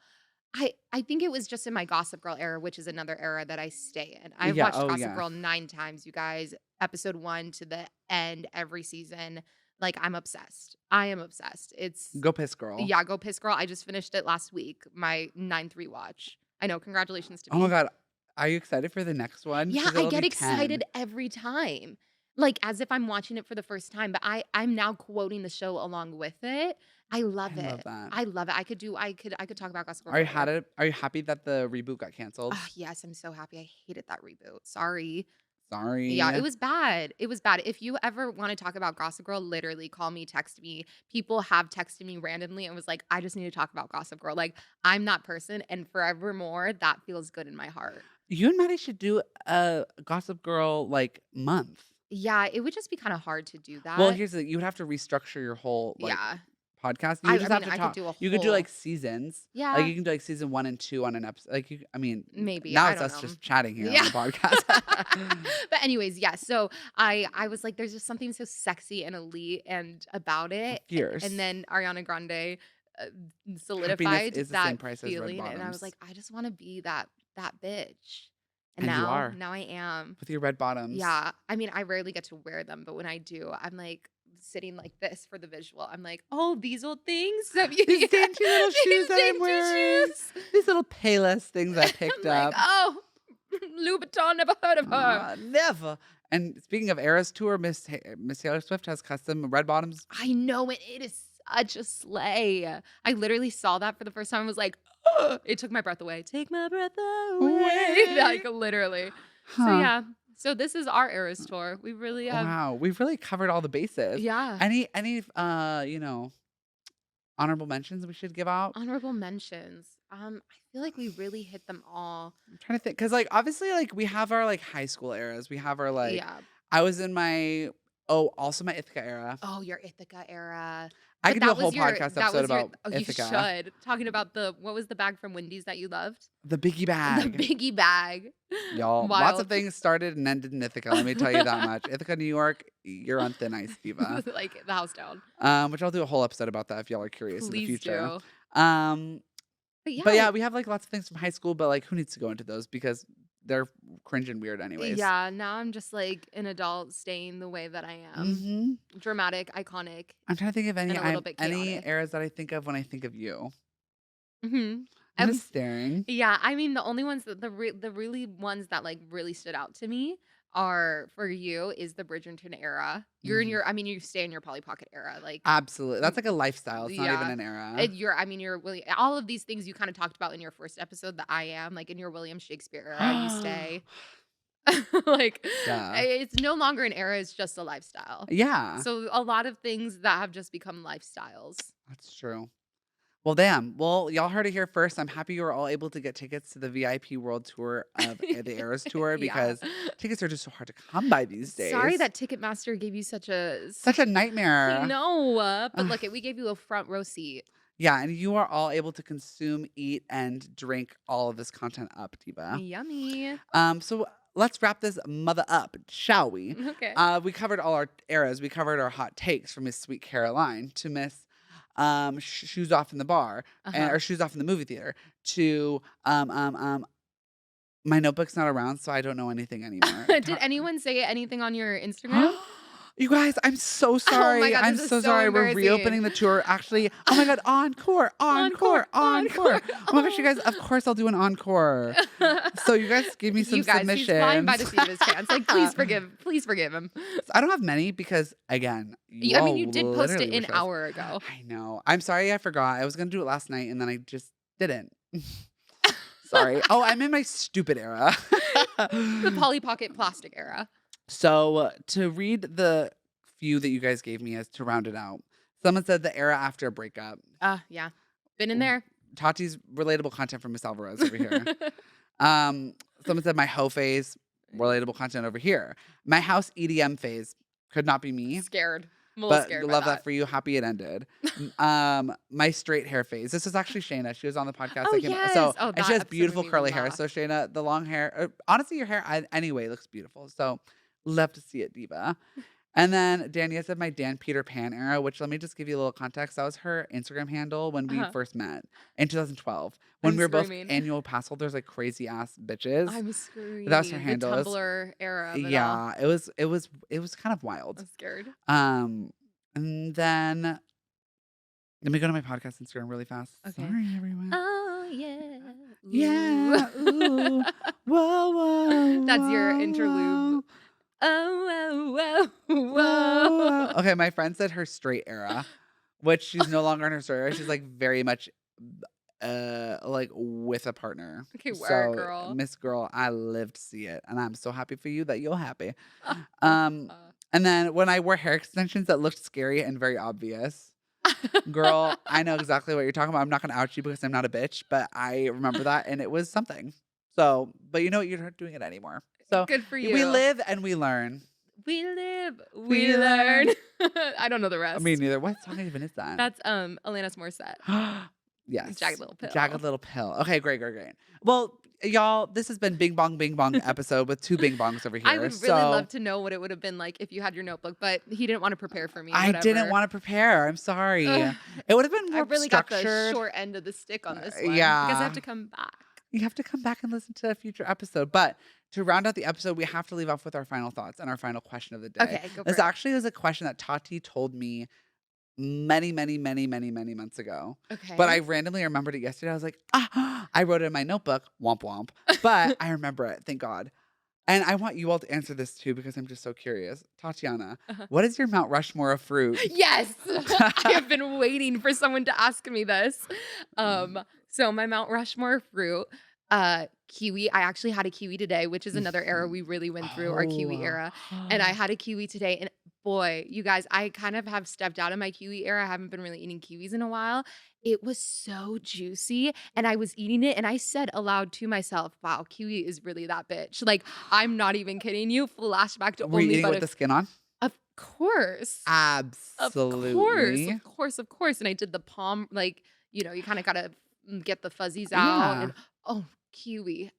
I think it was just in my Gossip Girl era, which is another era that I stay in. I've Yeah. watched Oh, Gossip yeah. Girl 9 times, you guys. Episode 1 to the end every season. Like I'm obsessed. I am obsessed. It's Go piss, girl. yeah, go piss girl. I just finished it last week. My 9th rewatch. I know, congratulations to Oh my me. god. Are you excited for the next one? Yeah, Because I it'll be get excited 10. every time. Like as if I'm watching it for the first time, but I'm now quoting the show along with it. I I love love it. that. I love it. I could talk about Gossip Girl Are you forever. had it? Are you happy that the reboot got canceled? Oh, yes, I'm so happy. I hated that reboot. Sorry. Yeah, it Sorry. was bad. It was bad. If you ever want to talk about Gossip Girl, literally call me, text me. People have texted me randomly and was like, I just need to talk about Gossip Girl. Like, I'm that person, and forevermore, that feels good in my heart. You and Maddie should do a Gossip Girl like month. Yeah, it would just be kind of hard to do Well, that. here's the you would have to restructure your whole like Yeah. podcast. You I, would I just have mean, to I could talk. do a You could do like whole, seasons. Like yeah, you can do like season 1 and 2 on an episode. Like I mean, maybe. now I it's don't us know. just chatting here on Yeah. the podcast. But anyways, yeah. So I was like, there's just something so sexy and elite and about it. And Fierce. then Ariana Grande uh, Happiness solidified is the same that price as red feeling, and I was bottoms, like, I just want to be that bitch. And and you now, are now I am. with your red bottoms. Yeah. I mean, I rarely get to wear them, but when I do, I'm like sitting like this for the visual. I'm like, oh, these old things. These dainty little shoes These that I'm dainty wearing. shoes. These little Payless things I picked I'm like, up. oh, Louboutin, never heard of her. Never. And speaking of Eras Tour, Miss Taylor Swift has custom red bottoms. I know it. It is such a sleigh. I literally saw that for the first time. I was like, it took my breath away. Take my breath away. Way. Like literally. So Huh. yeah. So this is our Eras tour. We really have, Wow. We've really covered all the bases. yeah. Any honorable mentions we should give out? Honorable mentions. I feel like we really hit them all. I'm trying to think. Cause like obviously like we have our like high school eras. We have our like Yeah. I was in my also my Ithaca era. Oh, your Ithaca era. I But could do a that whole was your podcast that episode was your about oh, you Ithaca. should. Talking about the what was the bag from Wendy's that you loved? The biggie The bag. biggie bag. Y'all, lots of Wild. things started and ended in Ithaca. Let me tell you that much. Ithaca, New York, you're on thin ice, diva. Like the house down. Which I'll do a whole episode about that if y'all are curious in the Please future. do. Um, But but yeah, yeah, we have like lots of things from high school, but like who needs to go into those because they're cringe and weird anyways. yeah, now I'm just like an adult staying the way that I am. Mm-hmm. Dramatic, iconic, I'm trying to think of and a little bit any chaotic. eras that I think of when I think of you. Mhm. I'm Um, just staring. yeah, I mean the only ones that the really ones that like really stood out to me are for you is the Bridgerton era. You're in Mhm. your I mean you stay in your Polly Pocket era. Like Absolutely. That's mm, like a lifestyle. It's not even yeah. an era. And you're I mean you're William all of these things you kind of talked about in your first episode that I am like in your William Shakespeare era you stay. Like Duh. it's no longer an era, it's just a lifestyle. Yeah, So a lot of things that have just become lifestyles. that's true. Well, damn. Well, y'all heard it here first. I'm happy you were all able to get tickets to the VIP World Tour of the Eras Tour Yeah. because tickets are just so hard to come by these Sorry days. that Ticketmaster gave you such a Such a nightmare. no, but Ugh. look, we gave you a front row seat. Yeah, and you are all able to consume, eat, and drink all of this content up, Diva. Yummy. So let's wrap this mother up, shall we? Okay. We covered all our eras. We covered our hot takes from Miss Sweet Caroline to Miss shoes off in the bar or shoes off in the movie theater to my notebook's not around, so I don't know anything anymore. Did anyone say anything on your Instagram? You guys, I'm so Oh my sorry. God, I'm this is so so sorry. We're embarrassing. reopening the tour. Actually, oh my God, encore. Encore. Oh my gosh, you guys, of course I'll do an encore. So you guys gave me some You guys, submissions. he's flying by the seat of his pants. Like, please forgive him. I don't have many because, again, I mean, you did post it an hour ago. I know. I'm sorry I forgot. I was going to do it last night and then I just didn't. Sorry. Oh, I'm in my stupid era. The Polly Pocket plastic era. So to read the few that you guys gave me as to round it out, someone said the era after a breakup. Yeah. Been in there. Tati's relatable content from Miss Alvarez over here. Someone said my hoe phase, relatable content over here. My house EDM phase could not be me. Scared. I'm a little But scared love by that for you. Happy it ended. My straight hair phase. This is actually Shayna. She was on the podcast. Oh, that came yes. So Oh, and that she has episode beautiful made me curly hair. laugh. So Shayna, the long hair. Honestly, your hair anyway looks beautiful. So love to see it, diva. And then Dania said my Dan Peter Pan era, which let me just give you a little context. That was her Instagram handle when we first met in 2012. When I'm we were screaming. both annual pass holders like crazy ass bitches. I'm screaming. That was her handle. The Tumblr era of it all. Yeah, it was kind of wild. I'm scared. And then let me go to my podcast Instagram really fast. Okay. Sorry, everyone. Oh, yeah. Ooh. Yeah. Ooh. Whoa, whoa. That's your whoa, interlude. Oh, whoa, whoa, whoa. Okay, my friend said her straight era, which she's no longer in her straight era. She's like very much like with a partner. Okay, work, So, girl. Miss Girl, I live to see it. And I'm so happy for you that you're happy. And then when I wore hair extensions that looked scary and very obvious. Girl, I know exactly what you're talking about. I'm not going to out you because I'm not a bitch, but I remember that and it was something. So, but you know what? You're not doing it anymore. So Good for you. We live and we learn. We live, we learn. I don't know the rest. I mean, neither. What song even is that? That's Alanis Morissette. Yes. Jagged Little Pill. Jagged Little Pill. Okay, great. Well, y'all, this has been Bing Bong episode with two Bing Bongs over here. I would really love to know what it would have been like if you had your notebook, but he didn't want to prepare for me. I didn't want to prepare. I'm sorry. It would have been more I really structured. got the short end of the stick on this one. Yeah. Because I have to come back. You have to come back and listen to a future episode. But to round out the episode, we have to leave off with our final thoughts and our final question of the day. Okay, go for This it. actually was a question that Tati told me many months ago. Okay. But I randomly remembered it yesterday. I was like, I wrote it in my notebook. Womp womp. But I remember it. Thank God. And I want you all to answer this too because I'm just so curious. Tatiana, what is your Mount Rushmore of fruit? Yes. I have been waiting for someone to ask me this. So my Mount Rushmore fruit, kiwi. I actually had a kiwi today, which is another era we really went through, our kiwi era. And I had a kiwi today. And boy, you guys, I kind of have stepped out of my kiwi era. I haven't been really eating kiwis in a while. It was so juicy. And I was eating it and I said aloud to myself, wow, kiwi is really that bitch. Like, I'm not even kidding you. Flashback to Were you only eating but with the skin on? Of course. Absolutely. Of course. And I did the palm, like, you kind of got to get the fuzzies out. Yeah. And kiwi.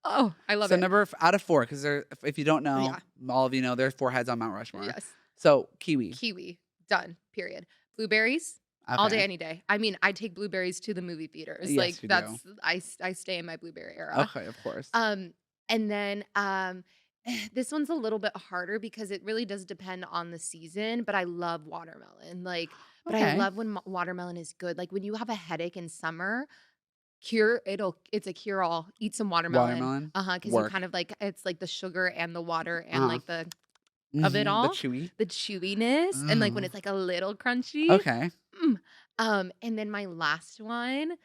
Oh, I love So it. number out of 4, because if you don't know, Yeah. all of you know, there's 4 heads on Mount Rushmore. Yes. So kiwi. Kiwi. Done. Period. Blueberries. Okay. All day, any day. I mean, I take blueberries to the movie theaters. Yes, Like you that's do. I stay in my blueberry era. Okay, of course. And then this one's a little bit harder because it really does depend on the season, but I love watermelon. Like, but I Okay. love when watermelon is good. Like when you have a headache in summer, it's a cure all. Eat some watermelon. Watermelon? Because you Work. kind of like it's like the sugar and the water and Uh-huh. like the of it Mhm, all. The chewy. The chewiness and like when Oh. it's like a little crunchy. Okay. And then my last one,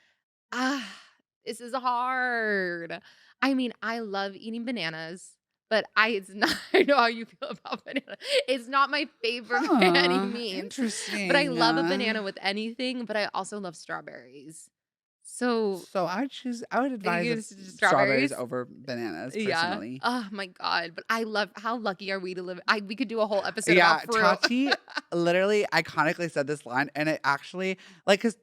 this is hard. I mean, I love eating bananas, but it's not, I know how you feel about banana. It's not my favorite by any Huh, means. Interesting. But I love a banana with anything, but I also love strawberries. So So I would advise you strawberries strawberries? over bananas yeah. personally. Oh my God. But I love how lucky are we to live. We could do a whole episode Yeah, about fruit. Tati literally iconically said this line, and it actually, like, because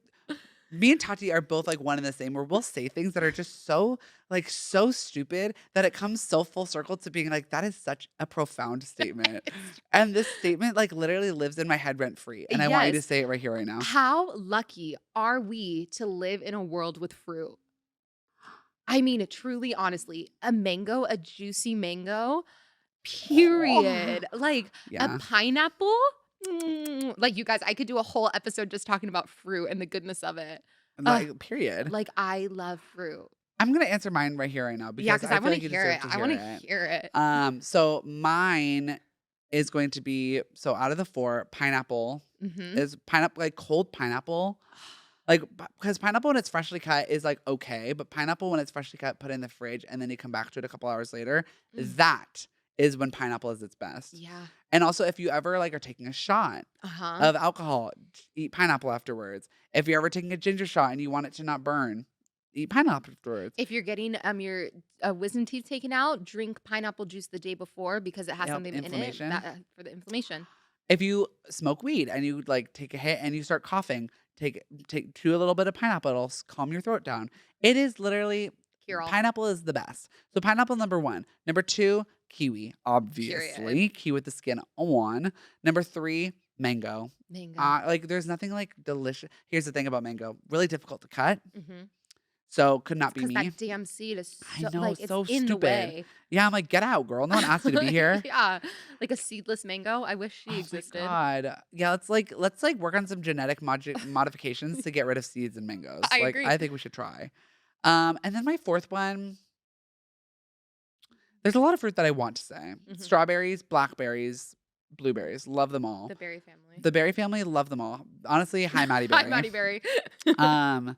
Me and Tati are both like one and the same, where we'll say things that are just so like so stupid that it comes so full circle to being like, that is such a profound statement. It's And this statement like literally lives in my head rent free. And I want you to yes. say it right here, right now. How lucky are we to live in a world with fruit? I mean, truly, honestly, a mango, a juicy mango, period. Like a Yeah. pineapple. Like you guys, I could do a whole episode just talking about fruit and the goodness of it. Uh, Like, period. like I love fruit. I'm gonna answer mine right here, right now, Yeah, because because I I feel want like to you hear deserve it. to I hear want to it. hear it. So mine is going to be, so out of the four, pineapple Hmm. is pineapple, like cold pineapple. Like, because pineapple when it's freshly cut is like okay, but pineapple when it's freshly cut, put in the fridge, and then you come back to it a couple hours later, Mm, that is when pineapple is its best. yeah. And also, if you ever like are taking a shot Uh huh. of alcohol, eat pineapple afterwards. If you're ever taking a ginger shot and you want it to not burn, eat pineapple afterwards. If you're getting your wisdom teeth taken out, drink pineapple juice the day before because it has Yep, something in it inflammation. that for the inflammation. If you smoke weed and you like take a hit and you start coughing, chew a little bit of pineapple. It'll calm your throat down. It is literally Cure all. pineapple is the best. So pineapple number one. Number two, kiwi. Period. Obviously, kiwi with the skin on. Number three, mango. Mango. Like there's nothing like delicious. Here's the thing about mango: really difficult to cut. Mm-hmm. So could It's not be because me. that damn seed is I so know, like it's so in the stupid. way. Yeah, I'm like, get out, girl. No one asked you to be here. Yeah, like a seedless mango. I wish she Oh my existed. god. Yeah, let's work on some genetic modifications to get rid of seeds and mangoes. I Like agree. I think we should try. And then my fourth one, there's a lot of fruit that I want to say. Hmm. Strawberries, blackberries, blueberries, love them all. The berry family. The berry family, love them all. Honestly, hi Maddie Hi, Berry. Maddie Berry. Um,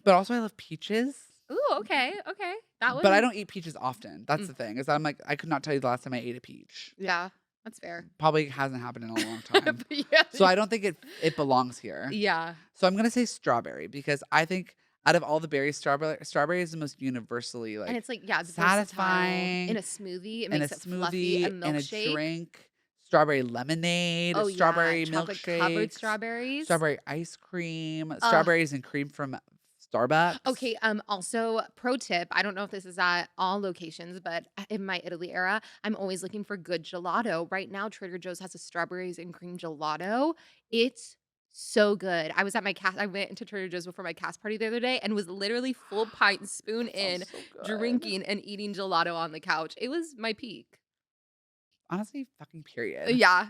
but also I love peaches. Ooh, okay, okay. That But I one. don't eat peaches often. That's the thing. Is I'm like, I could not tell you the last time I ate a peach. Yeah, that's fair. Probably hasn't happened in a long time. But yeah. So I don't think it belongs here. Yeah. So I'm gonna say strawberry because I think out of all the berries, strawberry is the most universally And like it's like, yeah, it's versatile. satisfying In a smoothie, it in a makes it fluffy, smoothie, a in a milkshake. drink. Strawberry lemonade, Oh, yeah, strawberry chocolate-covered milkshakes, strawberries. strawberry ice cream, Ugh. strawberries and cream from Starbucks. Okay, also pro tip, I don't know if this is at all locations, but in my Italy era, I'm always looking for good gelato. Right now, Trader Joe's has a strawberries and cream gelato. It's so good. I went into Trader Joe's before my cast party the other day and was literally full pint spoon That in, sounds so good. drinking and eating gelato on the couch. It was my peak. Honestly, fucking period. Yeah.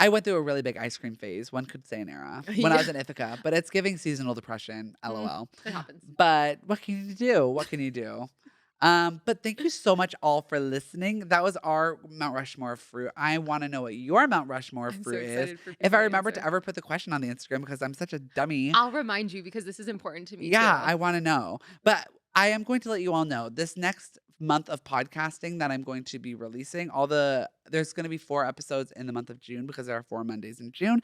I went through a really big ice cream phase. One could say an era when I was in Ithaca, but it's giving seasonal depression. LOL. It happens. But what can you do? What can you do? But thank you so much all for listening. That was our Mount Rushmore of fruit. I want to know what your Mount Rushmore of I'm so fruit is. excited for If people I to remember answer. to ever put the question on the Instagram because I'm such a dummy. I'll remind you because this is important to me Yeah, too. I want to know. But I am going to let you all know this next month of podcasting that I'm going to be releasing. There's going to be 4 episodes in the month of June because there are 4 Mondays in June.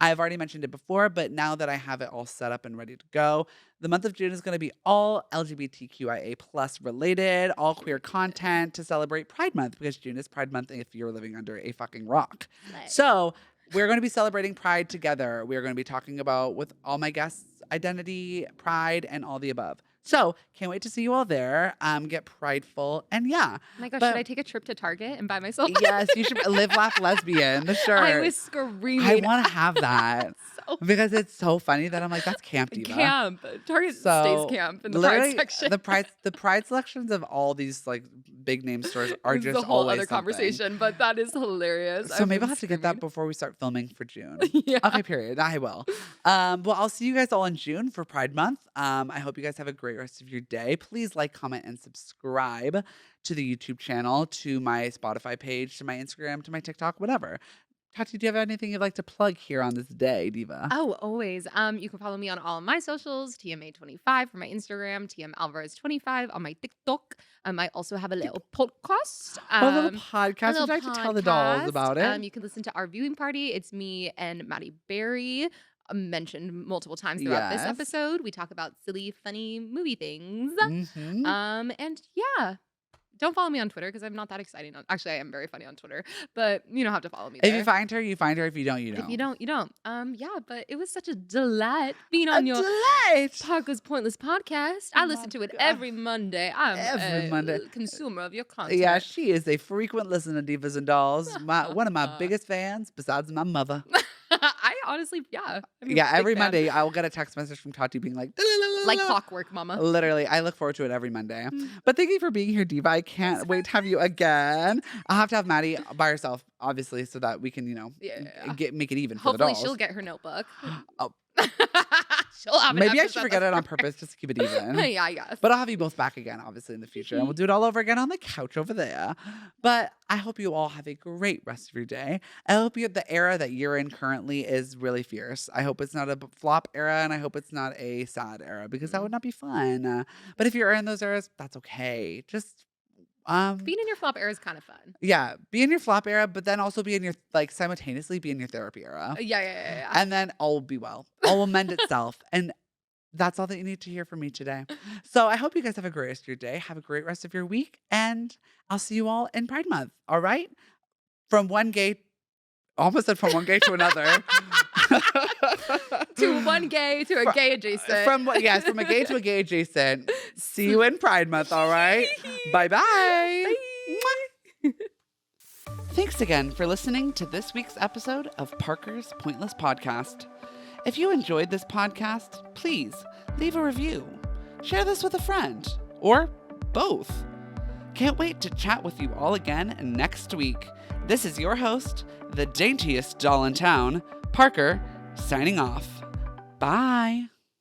I've already mentioned it before, but now that I have it all set up and ready to go, the month of June is going to be all LGBTQIA plus related, all queer content to celebrate Pride Month because June is Pride Month if you're living under a fucking rock. Slay. So we're going to be celebrating Pride together. We're going to be talking about with all my guests identity, pride, and all the above. So can't wait to see you all there. Get prideful and yeah. Oh my gosh, But- should I take a trip to Target and buy myself? Yes, you should live, laugh, lesbian. The shirt. I was screaming. I want to have that so because it's so funny that I'm like, that's camp diva. camp. Target So, stays camp in the literally, pride section. the pride selections of all these like big name stores are This is just a whole always other something. conversation, but that is hilarious. So I've maybe been I'll have to get that screaming. before we start filming for June. Yeah. Okay, period. I will. Well, I'll see you guys all in June for Pride Month. I hope you guys have a great rest of your day. Please like, comment, and subscribe to the YouTube channel, to my Spotify page, to my Instagram, to my TikTok, whatever. Tati, do you have anything you'd like to plug here on this day, Diva? Oh, always. You can follow me on all of my socials, TMA25 for my Instagram, TM Alvarez25 on my TikTok. I also have a little podcast. A little podcast. Would you like to tell the dolls podcast. about it? You can listen to our viewing party. It's me and Maddie Berry. Mentioned multiple times throughout this Yes. episode. We talk about silly, funny movie things. Mhm. And yeah, Don't follow me on Twitter because I'm not that exciting. Actually, I am very funny on Twitter, but you don't have to follow me If there. you find her, you find her. If you don't, you don't. If you don't, you don't. Yeah, but it was such a delight being A on your delight. Parker's Pointless podcast. I listen to it every Monday. I'm Every a Monday. consumer of your content. Yeah, she is a frequent listener to Divas and Dolls. One of my biggest fans, besides my mother. I honestly, yeah. I'm a Yeah, big every fan. Monday I will get a text message from Tati being like, Like clockwork, mama. Literally, I look forward to it every Monday. But thank you for being here, Diva. I can't wait to have you again. I'll have to have Maddie by herself, obviously, so that we can, make it even for the Hopefully dolls. she'll get her notebook. Oh. She'll have Maybe I should forget it on purpose just to keep it even. Yeah, I guess. But I'll have you both back again, obviously, in the future. And we'll do it all over again on the couch over there. But I hope you all have a great rest of your day. I hope the era that you're in currently is really fierce. I hope it's not a flop era, and I hope it's not a sad era, because that would not be fun. But if you're in those eras, that's okay. Just being in your flop era is kind of fun. yeah, be in your flop era, but then also be in your simultaneously be in your therapy era. Yeah. And then all will be well. All will mend itself. And that's all that you need to hear from me today. So I hope you guys have a great rest of your day. Have a great rest of your week. And I'll see you all in Pride Month. All right? From one gay to another. To one gay to a gay adjacent. From a gay to a gay adjacent. See you in Pride Month, all right? Bye-bye. Bye. Thanks again for listening to this week's episode of Parker's Pointless Podcast. If you enjoyed this podcast, please leave a review. Share this with a friend, or both. Can't wait to chat with you all again next week. This is your host, the daintiest doll in town, Parker, signing off. Bye.